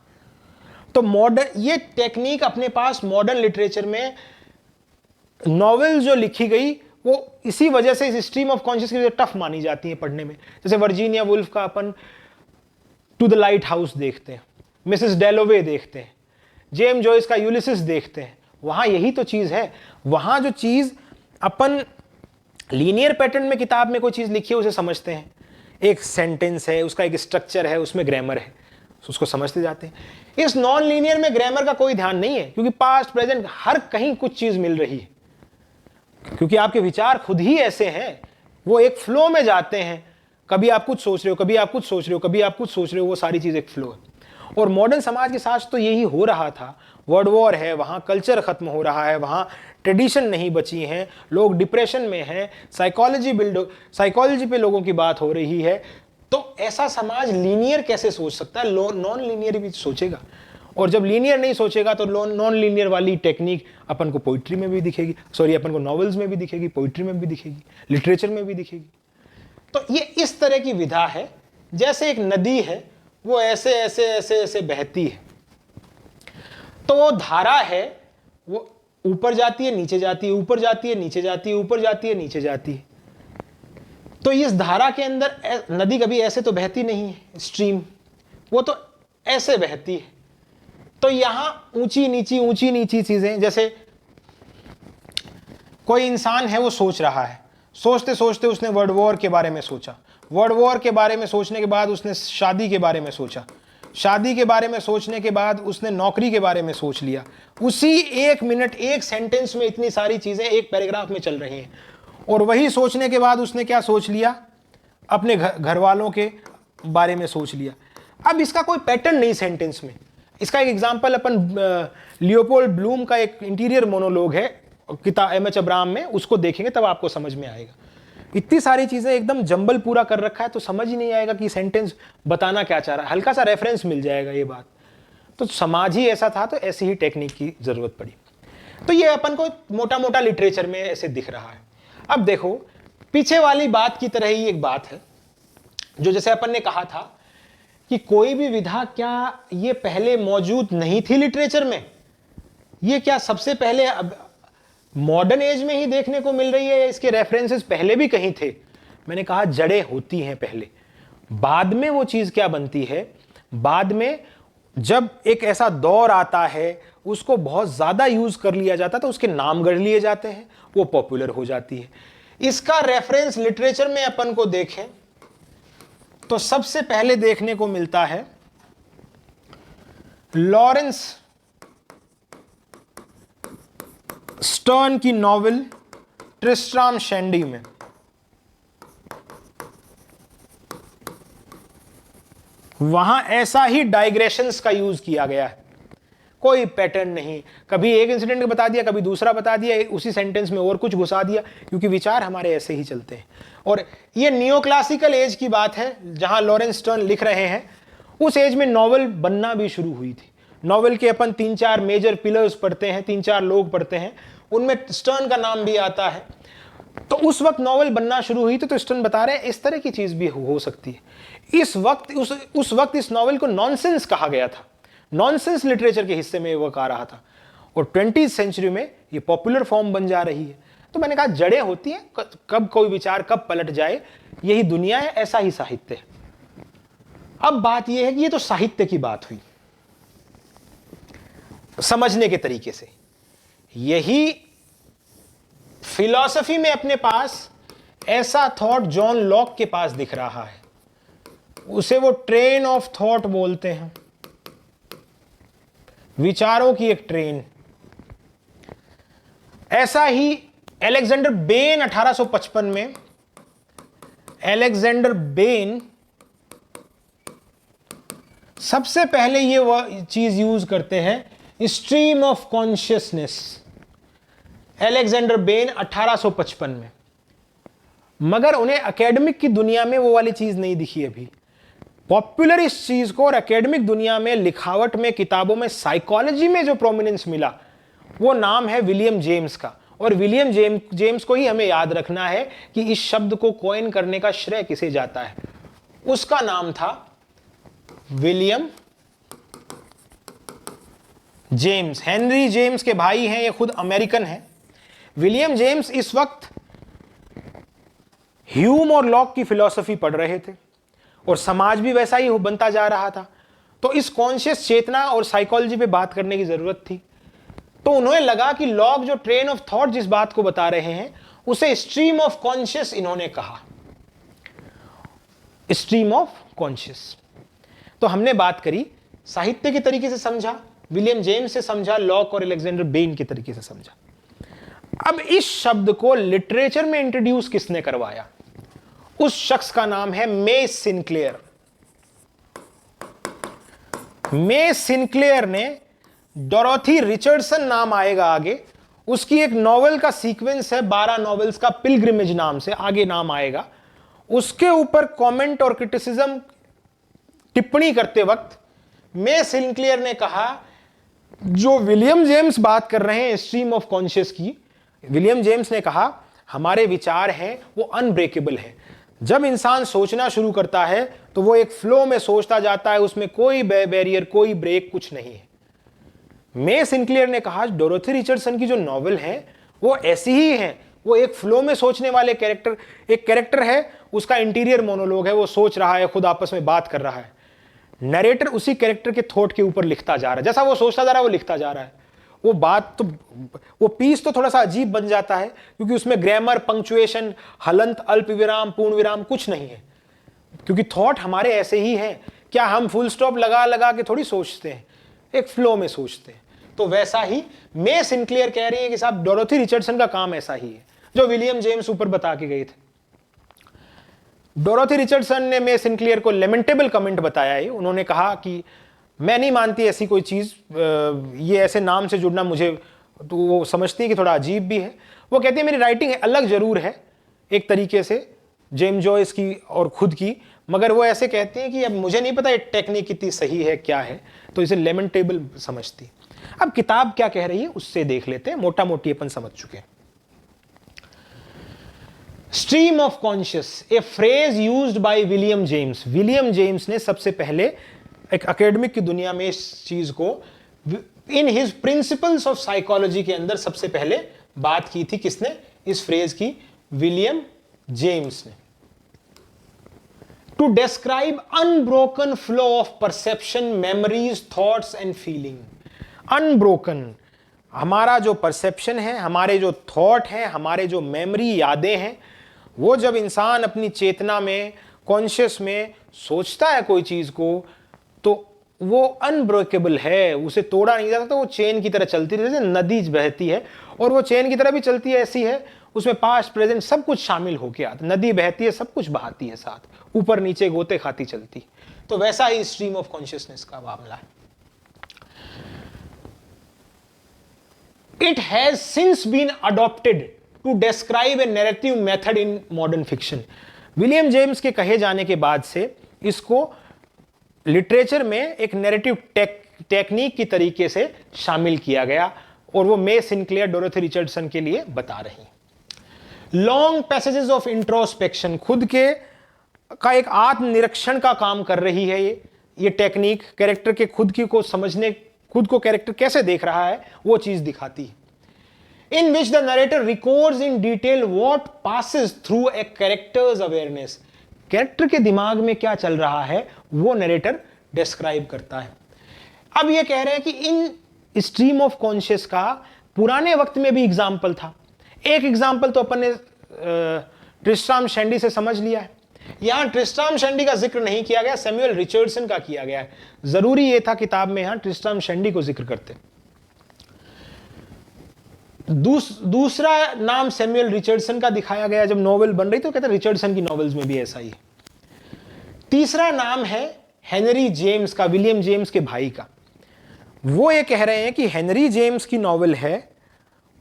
तो मॉडर्न ये टेक्निक अपने पास मॉडर्न लिटरेचर में, नॉवेल जो लिखी गई वो इसी वजह से इस स्ट्रीम ऑफ कॉन्शियस की वजह से टफ मानी जाती है पढ़ने में। जैसे वर्जीनिया वुल्फ का अपन टू द लाइट हाउस देखते हैं, मिसेस डेलोवे देखते हैं, जेम्स जॉयस का यूलिसिस देखते हैं। वहां यही तो चीज है। वहां जो चीज अपन लीनियर पैटर्न में किताब में कोई चीज लिखी है उसे समझते हैं, एक सेंटेंस है, उसका एक स्ट्रक्चर है, उसमें ग्रामर है, उसको समझते जाते हैं। इस नॉन लीनियर में ग्रामर का कोई ध्यान नहीं है, क्योंकि पास्ट प्रेजेंट हर कहीं कुछ चीज मिल रही है, क्योंकि आपके विचार खुद ही ऐसे हैं, वो एक फ्लो में जाते हैं। कभी आप कुछ सोच रहे हो, कभी आप कुछ सोच रहे हो, कभी आप कुछ सोच रहे हो, वो सारी चीज एक फ्लो है। और मॉडर्न समाज के साथ तो यही हो रहा था। वर्ल्ड वॉर है, वहां कल्चर खत्म हो रहा है, वहां ट्रेडिशन नहीं बची हैं, लोग डिप्रेशन में हैं, साइकोलॉजी पे लोगों की बात हो रही है। तो ऐसा समाज लीनियर कैसे सोच सकता है? नॉन लीनियर भी सोचेगा। और जब लीनियर नहीं सोचेगा तो नॉन लीनियर वाली टेक्निक अपन को पोइट्री में भी दिखेगी, अपन को नॉवेल्स में भी दिखेगी, पोइट्री में भी दिखेगी, लिटरेचर में भी दिखेगी। तो ये इस तरह की विधा है, जैसे एक नदी है, वो ऐसे ऐसे ऐसे ऐसे बहती है। तो वो धारा है, वो ऊपर जाती है, नीचे जाती है, ऊपर जाती है, नीचे जाती है, ऊपर जाती है, नीचे जाती है। तो इस धारा के अंदर नदी कभी ऐसे तो बहती नहीं है, स्ट्रीम, वो तो ऐसे बहती है। तो यहां ऊंची नीची चीजें, जैसे कोई इंसान है, वो सोच रहा है, सोचते सोचते उसने वर्ल्ड वॉर के बारे में सोचा, वर्ल्ड वॉर के बारे में सोचने के बाद उसने शादी के बारे में सोचा, शादी के बारे में सोचने के बाद उसने नौकरी के बारे में सोच लिया। उसी 1 मिनट 1 सेंटेंस में इतनी सारी चीजें एक पैराग्राफ में चल रही हैं। और वही सोचने के बाद उसने क्या सोच लिया, अपने घर वालों के बारे में सोच लिया। अब इसका कोई पैटर्न नहीं सेंटेंस में। इसका एक एग्जांपल अपन लियोपोल्ड ब्लूम का एक इंटीरियर मोनोलॉग है किताब एम.एच. अब्राहम में, उसको देखेंगे तब आपको समझ में आएगा। इतनी सारी चीजें एकदम जंबल पूरा कर रखा है तो समझ ही नहीं आएगा कि सेंटेंस बताना क्या चाह रहा है। हल्का सा रेफरेंस मिल जाएगा ये बात। तो समाज ही ऐसा था तो ऐसी ही टेक्निक की जरूरत पड़ी। तो ये अपन को मोटा मोटा लिटरेचर में ऐसे दिख रहा है। अब देखो पीछे वाली बात की तरह ही एक बात है जो जैसे अपन ने कहा था कि कोई भी विधा क्या ये पहले मौजूद नहीं थी लिटरेचर में, ये क्या सबसे पहले अब मॉडर्न एज में ही देखने को मिल रही है, इसके रेफरेंसेस पहले भी कहीं थे। मैंने कहा जड़ें होती हैं पहले, बाद में वो चीज क्या बनती है, बाद में जब एक ऐसा दौर आता है उसको बहुत ज्यादा यूज कर लिया जाता है तो उसके नाम गढ़ लिए जाते हैं, वो पॉपुलर हो जाती है। इसका रेफरेंस लिटरेचर में अपन को देखें तो सबसे पहले देखने को मिलता है लॉरेंस स्टर्न की नॉवेल ट्रिस्ट्राम शैंडी में। वहां ऐसा ही डाइग्रेशंस का यूज किया गया है, कोई पैटर्न नहीं, कभी एक इंसिडेंट बता दिया कभी दूसरा बता दिया, उसी सेंटेंस में और कुछ घुसा दिया, क्योंकि विचार हमारे ऐसे ही चलते हैं। और ये नियो क्लासिकल एज की बात है जहां लॉरेंस स्टर्न लिख रहे हैं। उस एज में नॉवेल बनना भी शुरू हुई थी। नॉवेल के अपन 3-4 मेजर पिलर्स पढ़ते हैं, 3-4 लोग पढ़ते हैं, उनमें स्टर्न का नाम भी आता है। तो उस वक्त नॉवेल बनना शुरू हुई थी तो स्टर्न बता रहे हैं इस तरह की चीज भी हो सकती है। उस वक्त इस नॉवेल को नॉनसेंस कहा गया था, नॉनसेंस लिटरेचर के हिस्से में वो कहा रहा था, और 20वीं सेंचुरी में ये पॉपुलर फॉर्म बन जा रही है। तो मैंने कहा जड़ें होती हैं, कब कोई विचार कब पलट जाए, यही दुनिया है, ऐसा ही साहित्य है। अब बात यह है कि ये तो साहित्य की बात हुई समझने के तरीके से। यही फिलॉसफी में अपने पास ऐसा थॉट जॉन लॉक के पास दिख रहा है, उसे वो ट्रेन ऑफ थॉट बोलते हैं, विचारों की एक ट्रेन। ऐसा ही अलेक्जेंडर बेन 1855 में, अलेक्जेंडर बेन सबसे पहले ये वह चीज यूज करते हैं, stream of consciousness. Alexander Ben 1855 में, मगर उन्हें एकेडमिक की दुनिया में वो वाली चीज नहीं दिखी अभी। पॉपुलर इस चीज को और एकेडमिक दुनिया में, लिखावट में, किताबों में, साइकोलॉजी में जो प्रोमिनेंस मिला वो नाम है विलियम जेम्स का। और विलियम जेम्स को ही हमें याद रखना है कि इस शब्द को कॉइन करने का श्रेय किसे जाता है। उसका नाम था विलियम जेम्स। हेनरी जेम्स के भाई हैं, ये खुद अमेरिकन हैं। विलियम जेम्स इस वक्त ह्यूम और लॉक की फिलॉसफी पढ़ रहे थे और समाज भी वैसा ही बनता जा रहा था। तो इस कॉन्शियस चेतना और साइकोलॉजी पे बात करने की जरूरत थी। तो उन्हें लगा कि लॉक जो ट्रेन ऑफ थॉट जिस बात को बता रहे हैं उसे स्ट्रीम ऑफ कॉन्शियस इन्होंने कहा, स्ट्रीम ऑफ कॉन्शियस। तो हमने बात करी साहित्य के तरीके से समझा, विलियम जेम्स से समझा, लॉक और अलेक्जेंडर बेन के तरीके से समझा। अब इस शब्द को लिटरेचर में इंट्रोड्यूस किसने करवाया? उस शख्स का नाम है मे सिनक्लेयर। मे सिनक्लेयर ने, डोरोथी रिचर्डसन नाम आएगा आगे, उसकी एक नॉवेल का सीक्वेंस है 12 नॉवेल्स का, पिलग्रिमेज नाम से आगे नाम आएगा। उसके ऊपर कमेंट और क्रिटिसिज्म, टिप्पणी करते वक्त मे सिनक्लेयर ने कहा जो विलियम जेम्स बात कर रहे हैं स्ट्रीम ऑफ कॉन्शियस की, विलियम जेम्स ने कहा हमारे विचार हैं वो अनब्रेकेबल है। जब इंसान सोचना शुरू करता है तो वो एक फ्लो में सोचता जाता है, उसमें कोई बैरियर, कोई ब्रेक, कुछ नहीं है। मे सिनक्लेयर ने कहा डोरोथी रिचर्डसन की जो नॉवेल है वो ऐसी ही है, वो एक फ्लो में सोचने वाले कैरेक्टर, एक कैरेक्टर है, उसका इंटीरियर मोनोलॉग है, वो सोच रहा है, खुद आपस में बात कर रहा है, नरेटर उसी कैरेक्टर के थॉट के ऊपर लिखता जा रहा है, जैसा वो सोचता जा रहा है वो लिखता जा रहा है। वो बात तो, वो पीस तो थोड़ा सा अजीब बन जाता है क्योंकि उसमें ग्रामर, पंक्चुएशन, हलंत, अल्प विराम, पूर्ण विराम कुछ नहीं है, क्योंकि थॉट हमारे ऐसे ही है क्या हम फुल स्टॉप लगा लगा के थोड़ी सोचते हैं, एक फ्लो में सोचते हैं। तो वैसा ही मे सिंक्लेयर कह रही है कि साहब डोरोथी रिचर्डसन का काम ऐसा ही है जो विलियम जेम्स ऊपर बता के गए थे। डोरोथी रिचर्डसन ने मे सिंक्लेयर को लेमेंटेबल कमेंट बताया है। उन्होंने कहा कि मैं नहीं मानती ऐसी कोई चीज, ये ऐसे नाम से जुड़ना मुझे, तो वो समझती है कि थोड़ा अजीब भी है। वो कहती है मेरी राइटिंग अलग जरूर है एक तरीके से जेम्स जॉयस की और खुद की, मगर वो ऐसे कहते हैं कि अब मुझे नहीं पता ये टेक्निक कितनी सही है क्या है, तो इसे लेमेंटेबल समझती। अब किताब क्या कह रही है उससे देख लेते हैं, मोटा मोटी अपन समझ चुके हैं। Stream of conscious, A phrase used by William James. William James ने सबसे पहले एक एकेडमिक की दुनिया में इस चीज को in his principles of psychology के अंदर सबसे पहले बात की थी। किसने इस फ्रेज की? विलियम जेम्स ने। To describe unbroken flow of perception, memories, thoughts and feeling. Unbroken, हमारा जो परसेप्शन है, हमारे जो थॉट है, हमारे जो मेमोरी यादें हैं, वो जब इंसान अपनी चेतना में, कॉन्शियस में सोचता है कोई चीज को, तो वो अनब्रेकेबल है, उसे तोड़ा नहीं जाता। तो वो चेन की तरह चलती है, जैसे नदी बहती है और वो चेन की तरह भी चलती है, ऐसी है, उसमें पास्ट प्रेजेंट सब कुछ शामिल होके आता। नदी बहती है, सब कुछ बहाती है साथ, ऊपर नीचे गोते खाती चलती। तो वैसा ही स्ट्रीम ऑफ कॉन्शियसनेस का मामला है। It has since been adopted to describe a narrative method in modern fiction. William James के कहे जाने के बाद से इसको लिटरेचर में एक नैरेटिव टेक्निक की तरीके से शामिल किया गया, और वो मे सिंक्लेयर डोरोथी रिचर्डसन के लिए बता रही हैं। लॉन्ग पैसेजेस ऑफ इंट्रोस्पेक्शन, खुद के का एक आत्मनिरीक्षण का काम कर रही है ये टेक्निक। कैरेक्टर के खुद की को समझने, खुद को कैरेक्टर कैसे देख रहा है वो चीज दिखाती है। In which the narrator records in detail what passes through a character's awareness. Character के दिमाग में क्या चल रहा है वो नरेटर डिस्क्राइब करता है। अब ये कह रहे हैं कि इन स्ट्रीम ऑफ कॉन्शियस का पुराने वक्त में भी एग्जाम्पल था। एक एग्जाम्पल तो अपन ने ट्रिस्ट्राम शैंडी से समझ लिया है। यहां ट्रिस्ट्राम शैंडी का जिक्र नहीं किया गया, सैमुअल रिचर्डसन का किया गया है। जरूरी यह था किताब में यहां ट्रिस्ट्राम शैंडी को जिक्र करते। दूसरा नाम सैमुअल रिचर्डसन का दिखाया गया जब नॉवेल बन रही, तो कहते हैं रिचर्डसन की नॉवेल्स में भी ऐसा ही है। तीसरा नाम है हेनरी जेम्स का, विलियम जेम्स के भाई का। वो ये कह रहे हैं कि हेनरी जेम्स की नॉवेल है,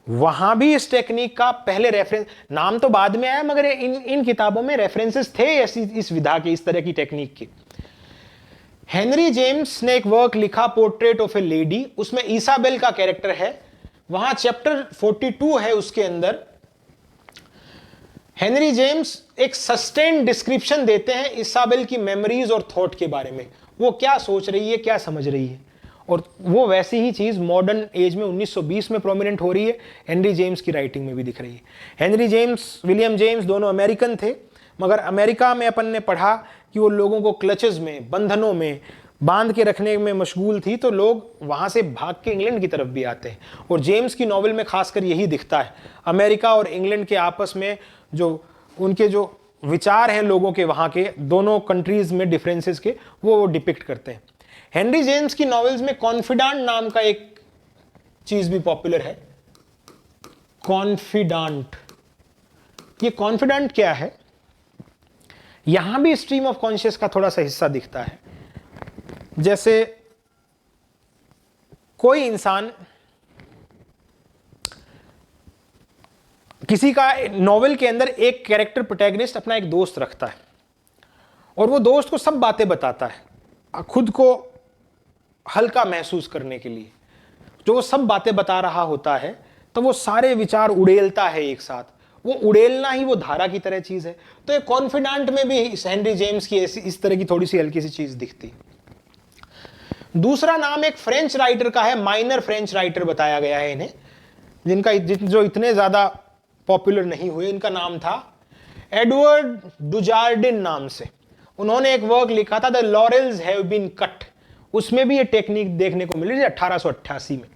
वहां भी इस टेक्निक का पहले रेफरेंस, नाम तो बाद में आया मगर इन किताबों में रेफरेंसेस थे ऐसी इस विधा के, इस तरह की टेक्निक के। हेनरी जेम्स ने एक वर्क लिखा पोर्ट्रेट ऑफ ए लेडी, उसमें इसाबेल का कैरेक्टर है। वहां चैप्टर 42 है, उसके अंदर हेनरी जेम्स एक सस्टेन्ड डिस्क्रिप्शन देते हैं इसाबेल की मेमोरीज और थॉट के बारे में, वो क्या सोच रही है, क्या समझ रही है। और वो वैसी ही चीज मॉडर्न एज में 1920 में प्रोमिनेंट हो रही है, हेनरी जेम्स की राइटिंग में भी दिख रही है। हेनरी जेम्स, विलियम जेम्स दोनों अमेरिकन थे, मगर अमेरिका में अपन ने पढ़ा कि वो लोगों को क्लचेस में, बंधनों में बांध के रखने में मशगूल थी, तो लोग वहां से भाग के इंग्लैंड की तरफ भी आते हैं। और जेम्स की नॉवेल में खासकर यही दिखता है, अमेरिका और इंग्लैंड के आपस में जो उनके जो विचार हैं लोगों के, वहां के दोनों कंट्रीज में डिफरेंसेस के, वो डिपिक्ट करते हैं। हेनरी जेम्स की नॉवेल्स में कॉन्फिडेंट नाम का एक चीज भी पॉपुलर है। कॉन्फिडेंट, ये कॉन्फिडेंट क्या है? यहां भी स्ट्रीम ऑफ कॉन्शियस का थोड़ा सा हिस्सा दिखता है। जैसे कोई इंसान, किसी का नॉवेल के अंदर एक कैरेक्टर प्रोटैगनिस्ट अपना एक दोस्त रखता है और वो दोस्त को सब बातें बताता है खुद को हल्का महसूस करने के लिए। जो वो सब बातें बता रहा होता है तो वो सारे विचार उड़ेलता है एक साथ, वो उड़ेलना ही वो धारा की तरह चीज है। तो ये कॉन्फिडेंट में भी हेनरी जेम्स की ऐसी इस तरह की थोड़ी सी हल्की सी चीज दिखती। दूसरा नाम एक फ्रेंच राइटर का है, माइनर फ्रेंच राइटर बताया गया है इन्हें, जिनका जो इतने ज्यादा पॉपुलर नहीं हुए। इनका नाम था एडवर्ड डुजार्डिन नाम से। उन्होंने एक वर्क लिखा था the laurels have been cut, उसमें भी ये टेक्निक देखने को मिली थी 1888 में।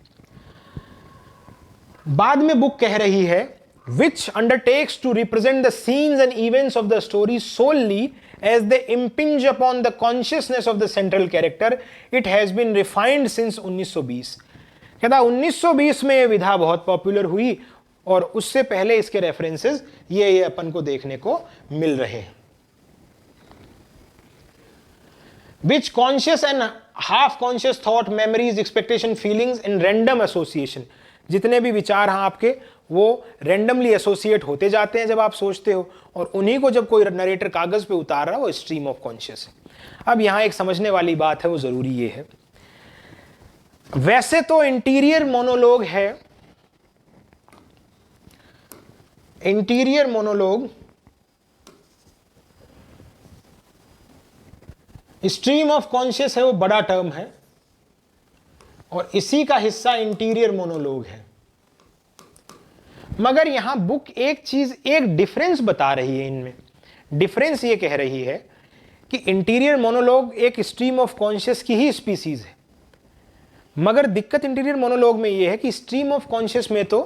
बाद में बुक कह रही है which undertakes to represent the scenes and events of the story solely as they impinge upon the consciousness of the central character. It has been refined since 1920. कहता 1920 में ये विधा बहुत पॉपुलर हुई और उससे पहले इसके रेफरेंसेस ये अपन को देखने को मिल रहे हैं. Which conscious and half conscious thought, memories, expectation, feelings in random association. जितने भी विचार हैं आपके वो रैंडमली एसोसिएट होते जाते हैं जब आप सोचते हो, और उन्हीं को जब कोई नरेटर कागज पे उतार रहा है वो स्ट्रीम ऑफ कॉन्शियस है. अब यहां एक समझने वाली बात है, वो जरूरी ये है, वैसे तो इंटीरियर मोनोलॉग है, interior monologue stream of conscious है, वो बड़ा टर्म है और इसी का हिस्सा इंटीरियर मोनोलॉग है. मगर यहां बुक एक चीज, एक डिफरेंस बता रही है इनमें. डिफरेंस ये कह रही है कि इंटीरियर मोनोलॉग एक स्ट्रीम ऑफ कॉन्शियस की ही स्पीसीज है. मगर दिक्कत इंटीरियर मोनोलॉग में ये है कि स्ट्रीम ऑफ कॉन्शियस में तो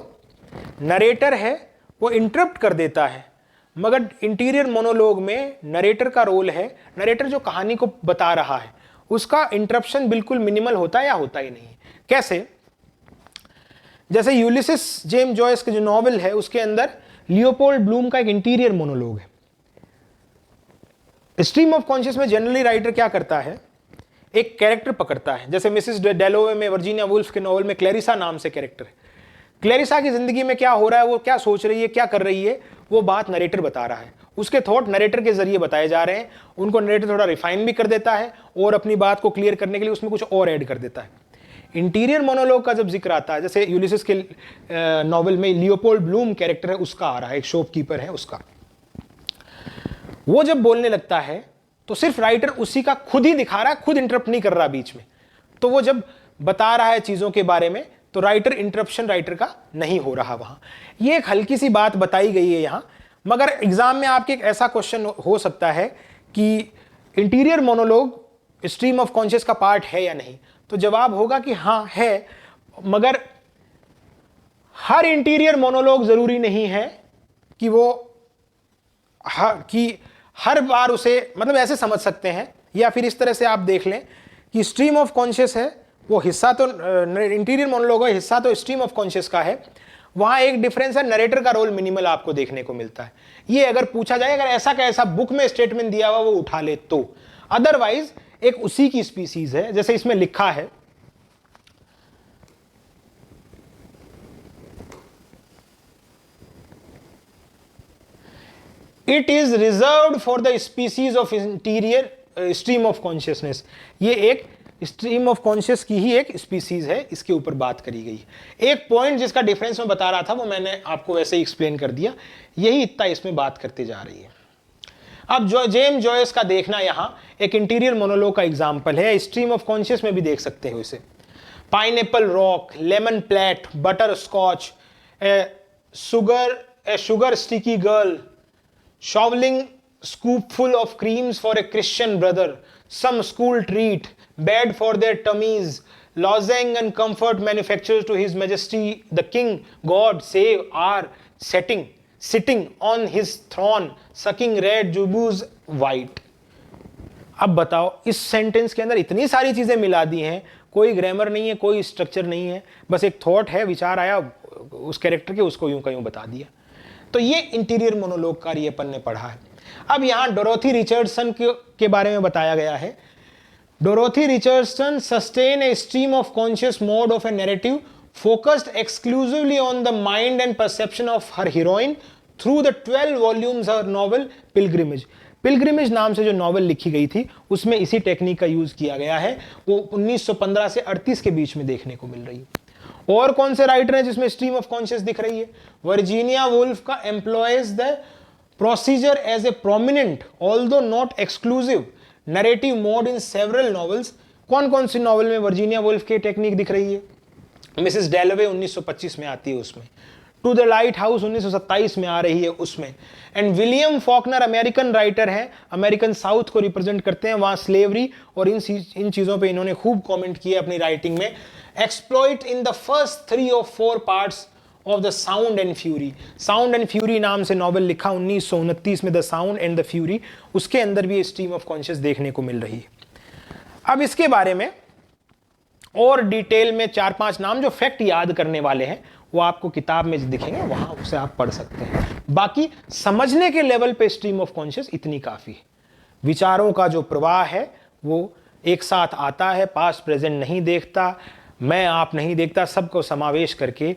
नरेटर है, वो इंटरप्ट कर देता है, मगर इंटीरियर मोनोलॉग में नरेटर का रोल है, नरेटर जो कहानी को बता रहा है उसका इंटरप्शन बिल्कुल मिनिमल होता है या होता ही नहीं. कैसे? जैसे यूलिसिस जेम्स जॉयस का जो नॉवल है उसके अंदर लियोपोल्ड ब्लूम का एक इंटीरियर मोनोलॉग है. स्ट्रीम ऑफ कॉन्शियस में जनरली राइटर क्या करता है, एक कैरेक्टर पकड़ता है. जैसे मिसेस डेलोवे में, वर्जीनिया वुल्फ के नॉवल में क्लैरिसा नाम से कैरेक्टर है. क्लैरिसा की जिंदगी में क्या हो रहा है, वो क्या सोच रही है, क्या कर रही है, वो बात नरेटर बता रहा है. उसके थॉट नरेटर के जरिए बताए जा रहे हैं. उनको नरेटर थोड़ा रिफाइन भी कर देता है और अपनी बात को क्लियर करने के लिए उसमें कुछ और ऐड कर देता है. इंटीरियर मोनोलॉग का जब जिक्र आता है, जैसे यूलिसिस के नॉवल में लियोपोल्ड ब्लूम कैरेक्टर है उसका आ रहा है, एक शॉपकीपर है उसका, वो जब बोलने लगता है तो सिर्फ राइटर उसी का खुद ही दिखा रहा है, खुद इंटरप्ट नहीं कर रहा बीच में. तो वो जब बता रहा है चीजों के बारे में तो राइटर इंटरप्शन राइटर का नहीं हो रहा वहां. ये एक हल्की सी बात बताई गई है यहां. मगर एग्जाम में आपके एक ऐसा क्वेश्चन हो सकता है कि interior monologue stream of conscious का पार्ट है या नहीं, तो जवाब होगा कि हां है, मगर हर इंटीरियर मोनोलॉग जरूरी नहीं है कि वो हर बार उसे, मतलब ऐसे समझ सकते हैं, या फिर इस तरह से आप देख लें कि स्ट्रीम ऑफ कॉन्शियस है, वो हिस्सा तो इंटीरियर मोनोलॉग है, हिस्सा तो स्ट्रीम ऑफ कॉन्शियस का है. वहां एक डिफरेंस है, नरेटर का रोल मिनिमल आपको देखने को मिलता है. ये अगर पूछा जाए, अगर ऐसा का ऐसा बुक में स्टेटमेंट दिया हुआ वो उठा ले तो, अदरवाइज एक उसी की स्पीसीज है. जैसे इसमें लिखा है, it is reserved for the species of interior stream of consciousness. ये एक स्ट्रीम ऑफ कॉन्शियस की ही एक स्पीसीज है, इसके ऊपर बात करी गई. एक पॉइंट जिसका डिफरेंस मैं बता रहा था वो मैंने आपको वैसे ही एक्सप्लेन कर दिया, यही इतना इसमें बात करते जा रही है. अब जो जेम्स जॉयस का देखना यहां एक इंटीरियर मोनोलॉग का एग्जांपल है, स्ट्रीम ऑफ कॉन्शियस में भी देख सकते हो इसे. Pineapple rock, lemon platt, butter scotch, sugar sticky girl, shoveling scoopful of creams for a Christian brother, some school treat, bad for their tummies, lozenge and comfort manufactured to His Majesty the King, God save our sitting on his throne, sucking red jubus white. अब बताओ, इस sentence के अंदर इतनी सारी चीजें मिला दी हैं, कोई ग्रामर नहीं है, कोई स्ट्रक्चर नहीं है, बस एक थॉट है, विचार आया उस कैरेक्टर के, उसको यूं का यूं बता दिया. तो ये इंटीरियर मोनोलॉग का ये अपन ने पढ़ा है. अब यहां डोरोथी रिचर्डसन के बारे में बताया गया है. Dorothy Richardson sustain a stream of conscious mode of A narrative focused exclusively on the mind and perception of her heroine through the 12 volumes her novel pilgrimage. Pilgrimage नाम से जो नॉवल लिखी गई थी उसमें इसी टेक्निक का यूज किया गया है. वो 1915 से 38 के बीच में देखने को मिल रही है. और कौन से राइटर हैं जिसमें स्ट्रीम ऑफ कॉन्शियस दिख रही है? वर्जीनिया वुल्फ का employs the procedure as a prominent although not exclusive narrative mode in several novels. कौन कौन सी नॉवल में वर्जीनिया वुल्फ की टेक्निक दिख रही है? मिसेस डेलोवे 1925 में आती है उसमें, टू द लाइट हाउस 1927 में आ रही है उसमें. And William Faulkner American writer हैं, अमेरिकन साउथ को रिप्रेजेंट करते हैं, वहां स्लेवरी और इन चीजों पे इन्होंने खूब कमेंट किया अपनी राइटिंग में. Exploit in the first 3 or 4 parts of the sound and fury. Sound and fury नाम से नॉवेल लिखा 1929 में, the sound and the fury. उसके अंदर भी स्ट्रीम ऑफ कॉन्शियस देखने को मिल रही है। अब इसके बारे में और डिटेल में 4-5 नाम जो फैक्ट याद करने वाले हैं वो आपको किताब में दिखेंगे, वहां उसे आप पढ़ सकते हैं। बाकी समझने के लेवल पे स्ट्रीम ऑफ कॉन्शियस इतनी काफी है। विचारों का जो प्रवाह है वो एक साथ आता है, पास्ट प्रेजेंट नहीं देखता, मैं आप नहीं देखता, सबको समावेश करके।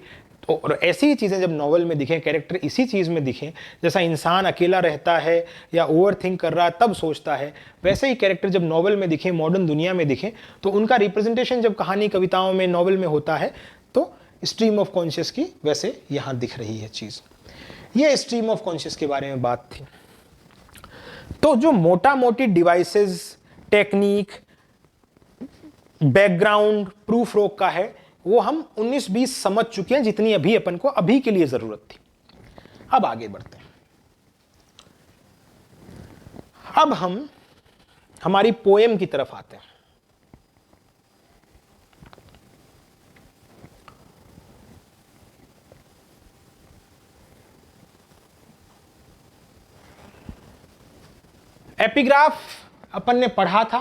और ऐसी ही चीज़ें जब नॉवल में दिखें, कैरेक्टर इसी चीज़ में दिखें, जैसा इंसान अकेला रहता है या ओवर थिंक कर रहा है तब सोचता है, वैसे ही कैरेक्टर जब नॉवल में दिखें, मॉडर्न दुनिया में दिखें, तो उनका रिप्रेजेंटेशन जब कहानी, कविताओं में, नॉवल में होता है तो स्ट्रीम ऑफ कॉन्शियस की वैसे यहाँ दिख रही है चीज़। ये स्ट्रीम ऑफ कॉन्शियस के बारे में बात थी। तो जो मोटा मोटी डिवाइसेस, टेक्निक, बैकग्राउंड प्रूफ रोक का है वो हम 19-20 समझ चुके हैं, जितनी अभी अपन को अभी के लिए जरूरत थी। अब आगे बढ़ते हैं। अब हम हमारी पोएम की तरफ आते हैं। एपिग्राफ अपन ने पढ़ा था,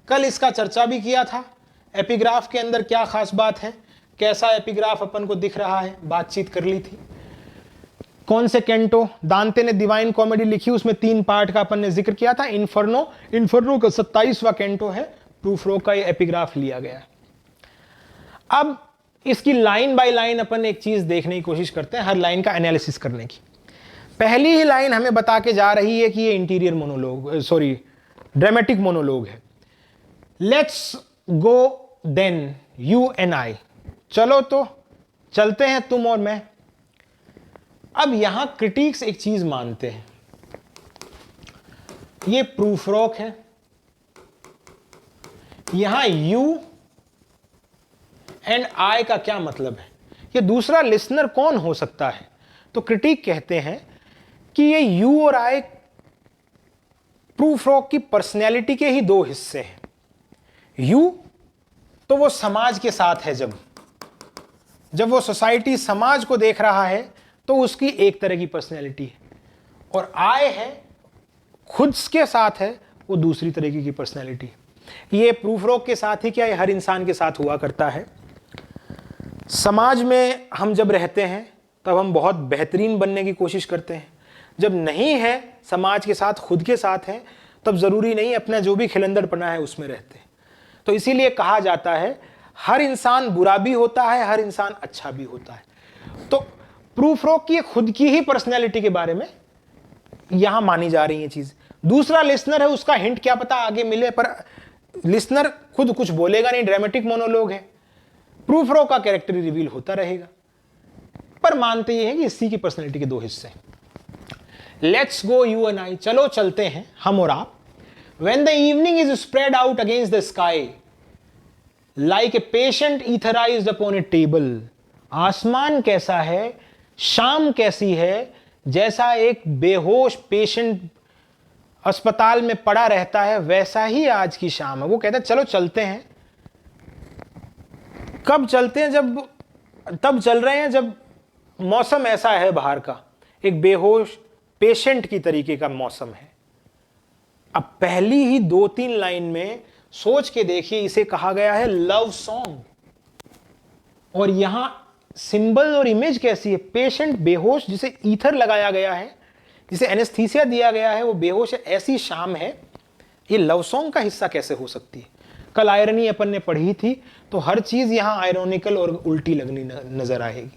कल इसका चर्चा भी किया था। एपिग्राफ के अंदर क्या खास बात है, कैसा एपिग्राफ अपन को दिख रहा है, बातचीत कर ली थी। कौन से कैंटो, दांते ने डिवाइन कॉमेडी लिखी, उसमें 3 पार्ट का अपन ने जिक्र किया था। इन्फर्नो का 27वां कैंटो है, प्रूफ रोक का ये एपिग्राफ लिया गया है। अब इसकी लाइन बाय लाइन अपन एक चीज देखने की कोशिश करते हैं, हर लाइन का एनालिसिस करने की। पहली ही लाइन हमें बता के जा रही है कि ये इंटीरियर मोनोलॉग, ड्रामेटिक मोनोलॉग है। Let's go then you and I, चलो तो चलते हैं तुम और मैं। अब यहां क्रिटिक्स एक चीज मानते हैं, ये प्रूफ रॉक है, यहां यू एंड आई का क्या मतलब है, ये दूसरा लिसनर कौन हो सकता है। तो क्रिटिक कहते हैं कि ये यू और आई प्रूफ रॉक की पर्सनैलिटी के ही 2 हिस्से हैं। यू तो वो समाज के साथ है, जब वो सोसाइटी समाज को देख रहा है तो उसकी एक तरह की पर्सनैलिटी है, और आई है खुद के साथ है, वो दूसरी तरीके की पर्सनैलिटी है। ये प्रूफ रॉक के साथ ही क्या, ये हर इंसान के साथ हुआ करता है। समाज में हम जब रहते हैं तब हम बहुत बेहतरीन बनने की कोशिश करते हैं, जब नहीं है समाज के साथ, खुद के साथ हैं, तब जरूरी नहीं अपना जो भी खिलंदड़पना है उसमें रहते हैं। तो इसीलिए कहा जाता है हर इंसान बुरा भी होता है, हर इंसान अच्छा भी होता है। तो प्रूफ रॉक की खुद की ही पर्सनैलिटी के बारे में यहां मानी जा रही है चीज। दूसरा लिसनर है, उसका हिंट क्या पता आगे मिले, पर लिसनर खुद कुछ बोलेगा नहीं, ड्रामेटिक मोनोलॉग है, प्रूफ रॉक का कैरेक्टर रिवील होता रहेगा। पर मानते ये हैं कि इसी की पर्सनैलिटी के 2 हिस्से। Let's go you and I, चलो चलते हैं हम और आप। When the evening is spread out against the sky, like a patient etherized upon a table, आसमान कैसा है, शाम कैसी है, जैसा एक बेहोश पेशेंट अस्पताल में पड़ा रहता है वैसा ही आज की शाम है। वो कहता है चलो चलते हैं। कब चलते हैं, तब चल रहे हैं जब मौसम ऐसा है बाहर का, एक बेहोश पेशेंट की तरीके का मौसम है। अब पहली ही 2-3 लाइन में सोच के देखिए, इसे कहा गया है लव सॉन्ग, और यहां सिंबल और इमेज कैसी है, पेशेंट बेहोश, जिसे ईथर लगाया गया है, जिसे एनेस्थीसिया दिया गया है, वो बेहोश है, ऐसी शाम है। ये लव सॉन्ग का हिस्सा कैसे हो सकती है। कल आयरनी अपन ने पढ़ी थी, तो हर चीज यहां आयरोनिकल और उल्टी लगनी नजर आएगी।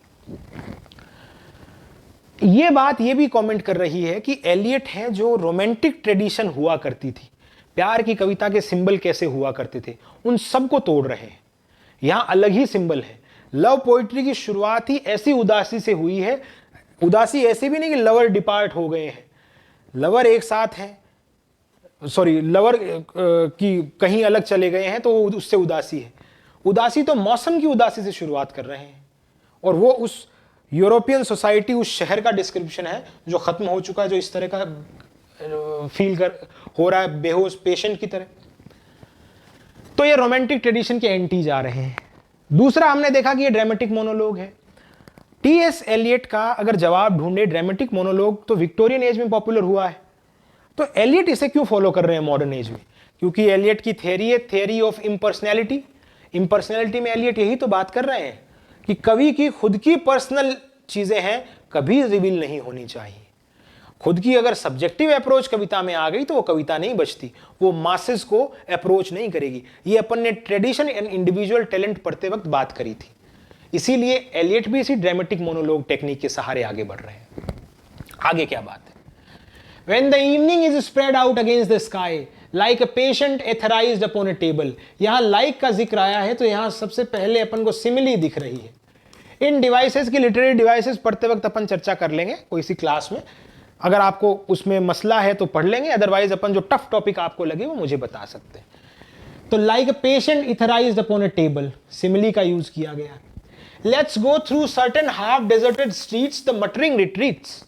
ये बात ये भी कमेंट कर रही है कि एलियट है जो रोमांटिक ट्रेडिशन हुआ करती थी, प्यार की कविता के सिंबल कैसे हुआ करते थे, उन सबको तोड़ रहे हैं। यहां अलग ही सिंबल है। लव पोइट्री की शुरुआत ही ऐसी उदासी से हुई है। उदासी ऐसे भी नहीं कि लवर डिपार्ट हो गए हैं, लवर एक साथ हैं, लवर की कहीं अलग चले गए हैं तो उससे उदासी है। उदासी तो मौसम की उदासी से शुरुआत कर रहे हैं, और वो उस यूरोपियन सोसाइटी, उस शहर का डिस्क्रिप्शन है जो खत्म हो चुका है, जो इस तरह का फील हो रहा है, बेहोश पेशेंट की तरह। तो ये रोमांटिक ट्रेडिशन के एंटी जा रहे हैं। दूसरा हमने देखा कि ये ड्रामेटिक मोनोलॉग है। टी.एस. एलियट का अगर जवाब ढूंढे ड्रामेटिक मोनोलॉग तो विक्टोरियन एज में पॉपुलर हुआ है। तो एलियट इसे क्यों फॉलो कर रहे हैं मॉडर्न एज में? क्योंकि एलियट की थ्योरी है थ्योरी ऑफ इम्पर्सनैलिटी। इम्पर्सनैलिटी में एलियट यही तो बात कर रहे हैं कि कवि की खुद की पर्सनल चीजें हैं, कभी रिवील नहीं होनी चाहिए। खुद की अगर सब्जेक्टिव अप्रोच कविता में आ गई तो वो कविता नहीं बचती, वो मासेस को अप्रोच नहीं करेगी। ये अपन ने ट्रेडिशन एंड इंडिविजुअल टैलेंट पढ़ते वक्त बात करी थी। इसीलिए एलियट भी इसी ड्रामेटिक मोनोलॉग टेक्निक के सहारे आगे बढ़ रहे हैं। आगे क्या बात है? When the evening is spread out against the sky, like a patient etherized upon a table. यहां like का जिक्र आया है तो यहां सबसे पहले अपन को सिमिली दिख रही है। इन डिवाइसेस की लिटरेरी डिवाइसेस पढ़ते वक्त अपन चर्चा कर लेंगे कोई सी क्लास में। अगर आपको उसमें मसला है तो पढ़ लेंगे, अदरवाइज अपन जो टफ टॉपिक आपको लगे वो मुझे बता सकते हैं। तो like a patient etherized upon a table, simile का यूज किया गया। Let's go through certain half deserted streets the muttering retreats.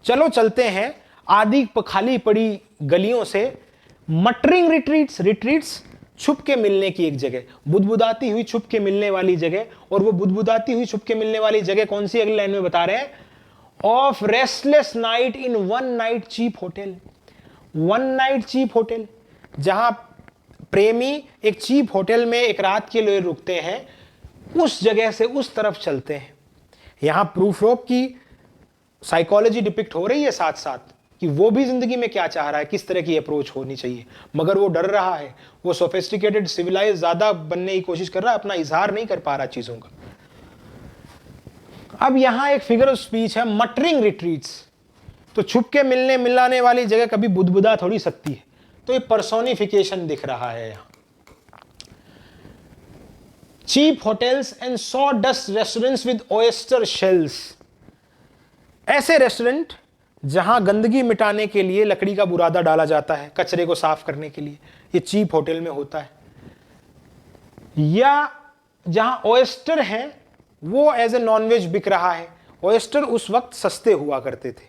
चलो चलते हैं आदि खाली पड़ी गलियों से मटरिंग रिट्रीट्स। रिट्रीट्स छुप के मिलने की एक जगह, बुदबुदाती हुई छुप के मिलने वाली जगह। और वो बुदबुदाती हुई छुप के मिलने वाली जगह कौन सी? अगली लाइन में बता रहे हैं, of restless night in one night cheap hotel. One night cheap hotel, जहां प्रेमी एक चीप होटल में एक रात के लिए रुकते हैं, उस जगह से उस तरफ चलते हैं। यहां प्रूफ रोक की साइकोलॉजी डिपिक्ट हो रही है साथ साथ कि वो भी जिंदगी में क्या चाह रहा है, किस तरह की अप्रोच होनी चाहिए, मगर वो डर रहा है, वो सोफिस्टिकेटेड सिविलाइज ज्यादा बनने की कोशिश कर रहा है, अपना इजहार नहीं कर पा रहा चीजों का। अब यहां एक फिगर ऑफ स्पीच है मटरिंग रिट्रीट्स। तो छुप के मिलने मिलाने वाली जगह कभी बुदबुदा थोड़ी सकती है, तो ये पर्सोनिफिकेशन दिख रहा है यहां। Cheap hotels and sawdust restaurants with oyster shells. ऐसे रेस्टोरेंट जहां गंदगी मिटाने के लिए लकड़ी का बुरादा डाला जाता है, कचरे को साफ करने के लिए, ये चीप होटल में होता है। या जहां ओयस्टर हैं वो एज ए नॉनवेज बिक रहा है। ओयस्टर उस वक्त सस्ते हुआ करते थे,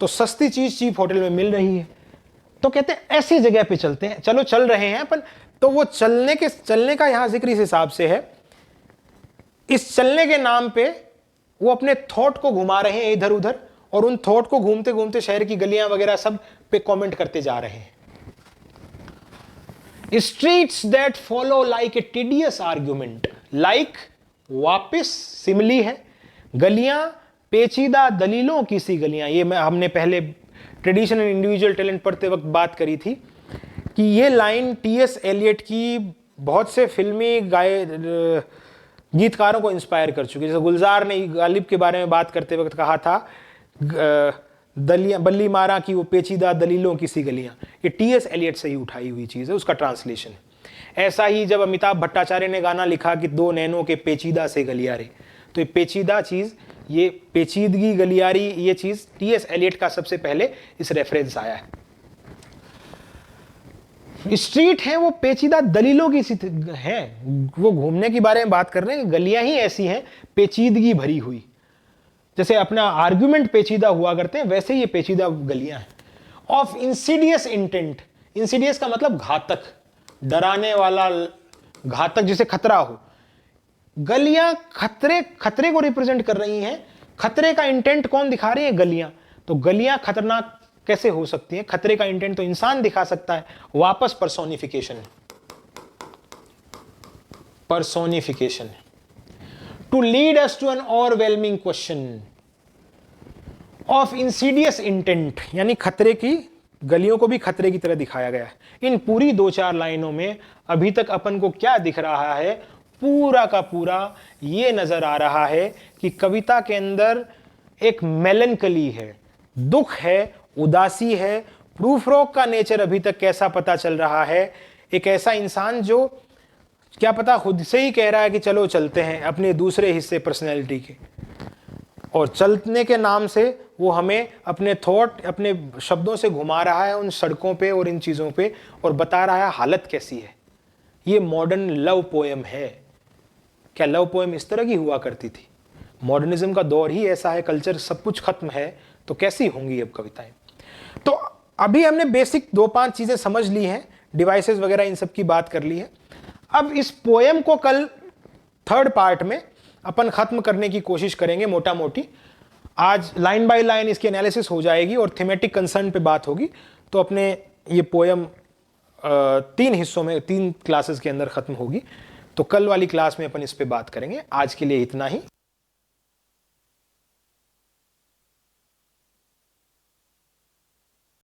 तो सस्ती चीज चीप होटल में मिल रही है। तो कहते हैं ऐसी जगह पे चलते हैं। चलो चल रहे हैं अपन, तो वो चलने का यहां जिक्र इस हिसाब से है, इस चलने के नाम पे वो अपने थॉट को घुमा रहे हैं इधर उधर, और उन थॉट को घूमते घूमते शहर की गलियां वगैरह सब पे कमेंट करते जा रहे हैं। Streets that follow like a tedious argument. Like वापिस सिमिली है, गलियां पेचीदा दलीलों की सी गलियां। ये हमने पहले ट्रेडिशन एंड इंडिविजुअल टैलेंट पढ़ते वक्त बात करी थी कि ये लाइन टी.एस. एलियट की बहुत से फिल्मी गीतकारों को इंस्पायर कर चुकी है। जैसे गुलजार ने गालिब के बारे में बात करते वक्त कहा था, बल्ली मारा की वो पेचीदा दलीलों की सी गलियां, ये टी.एस. एलियट से ही उठाई हुई चीज है, उसका ट्रांसलेशन है। ऐसा ही जब अमिताभ भट्टाचार्य ने गाना लिखा कि दो नैनों के पेचीदा से गलियारे, तो ये पेचीदा चीज, ये पेचीदगी गलियारी, ये चीज टी.एस. एलियट का सबसे पहले इस रेफरेंस आया है। स्ट्रीट है वो पेचीदा दलीलों की सी है, वो घूमने के बारे में बात कर रहे हैं, गलियां ही ऐसी हैं पेचीदगी भरी हुई। जैसे अपना आर्ग्यूमेंट पेचीदा हुआ करते हैं, वैसे ये पेचीदा गलियां हैं। ऑफ इंसीडियस इंटेंट, इंसीडियस का मतलब घातक, डराने वाला, घातक, जिसे खतरा हो। गलियां खतरे को रिप्रेजेंट कर रही हैं। खतरे का इंटेंट कौन दिखा रही है? गलियां। तो गलियां खतरनाक कैसे हो सकती हैं? खतरे का इंटेंट तो इंसान दिखा सकता है। वापस personification, personification to lead us to an overwhelming question of insidious intent, यानी खतरे की गलियों को भी खतरे की तरह दिखाया गया है। इन पूरी 2-4 लाइनों में अभी तक अपन को क्या दिख रहा है? पूरा का पूरा ये नजर आ रहा है कि कविता के अंदर एक मेलनकली है, दुख है, उदासी है। प्रूफ रॉक का नेचर अभी तक कैसा पता चल रहा है? एक ऐसा इंसान जो क्या पता खुद से ही कह रहा है कि चलो चलते हैं अपने दूसरे हिस्से पर्सनैलिटी के, और चलने के नाम से वो हमें अपने थॉट, अपने शब्दों से घुमा रहा है उन सड़कों पे और इन चीज़ों पे, और बता रहा है हालत कैसी है। ये मॉडर्न लव पोएम है। क्या लव पोएम इस तरह की हुआ करती थी? मॉडर्निज्म का दौर ही ऐसा है, कल्चर सब कुछ खत्म है, तो कैसी होंगी अब कविताएं? तो अभी हमने बेसिक 2-5 चीजें समझ ली हैं, डिवाइसेस वगैरह इन सब की बात कर ली है। अब इस पोएम को कल 3rd पार्ट में अपन खत्म करने की कोशिश करेंगे मोटा मोटी। आज लाइन बाय लाइन इसकी एनालिसिस हो जाएगी और थीमेटिक कंसर्न पे बात होगी, तो अपने ये पोयम 3 हिस्सों में 3 क्लासेस के अंदर खत्म होगी। तो कल वाली क्लास में अपन इस पे बात करेंगे। आज के लिए इतना ही।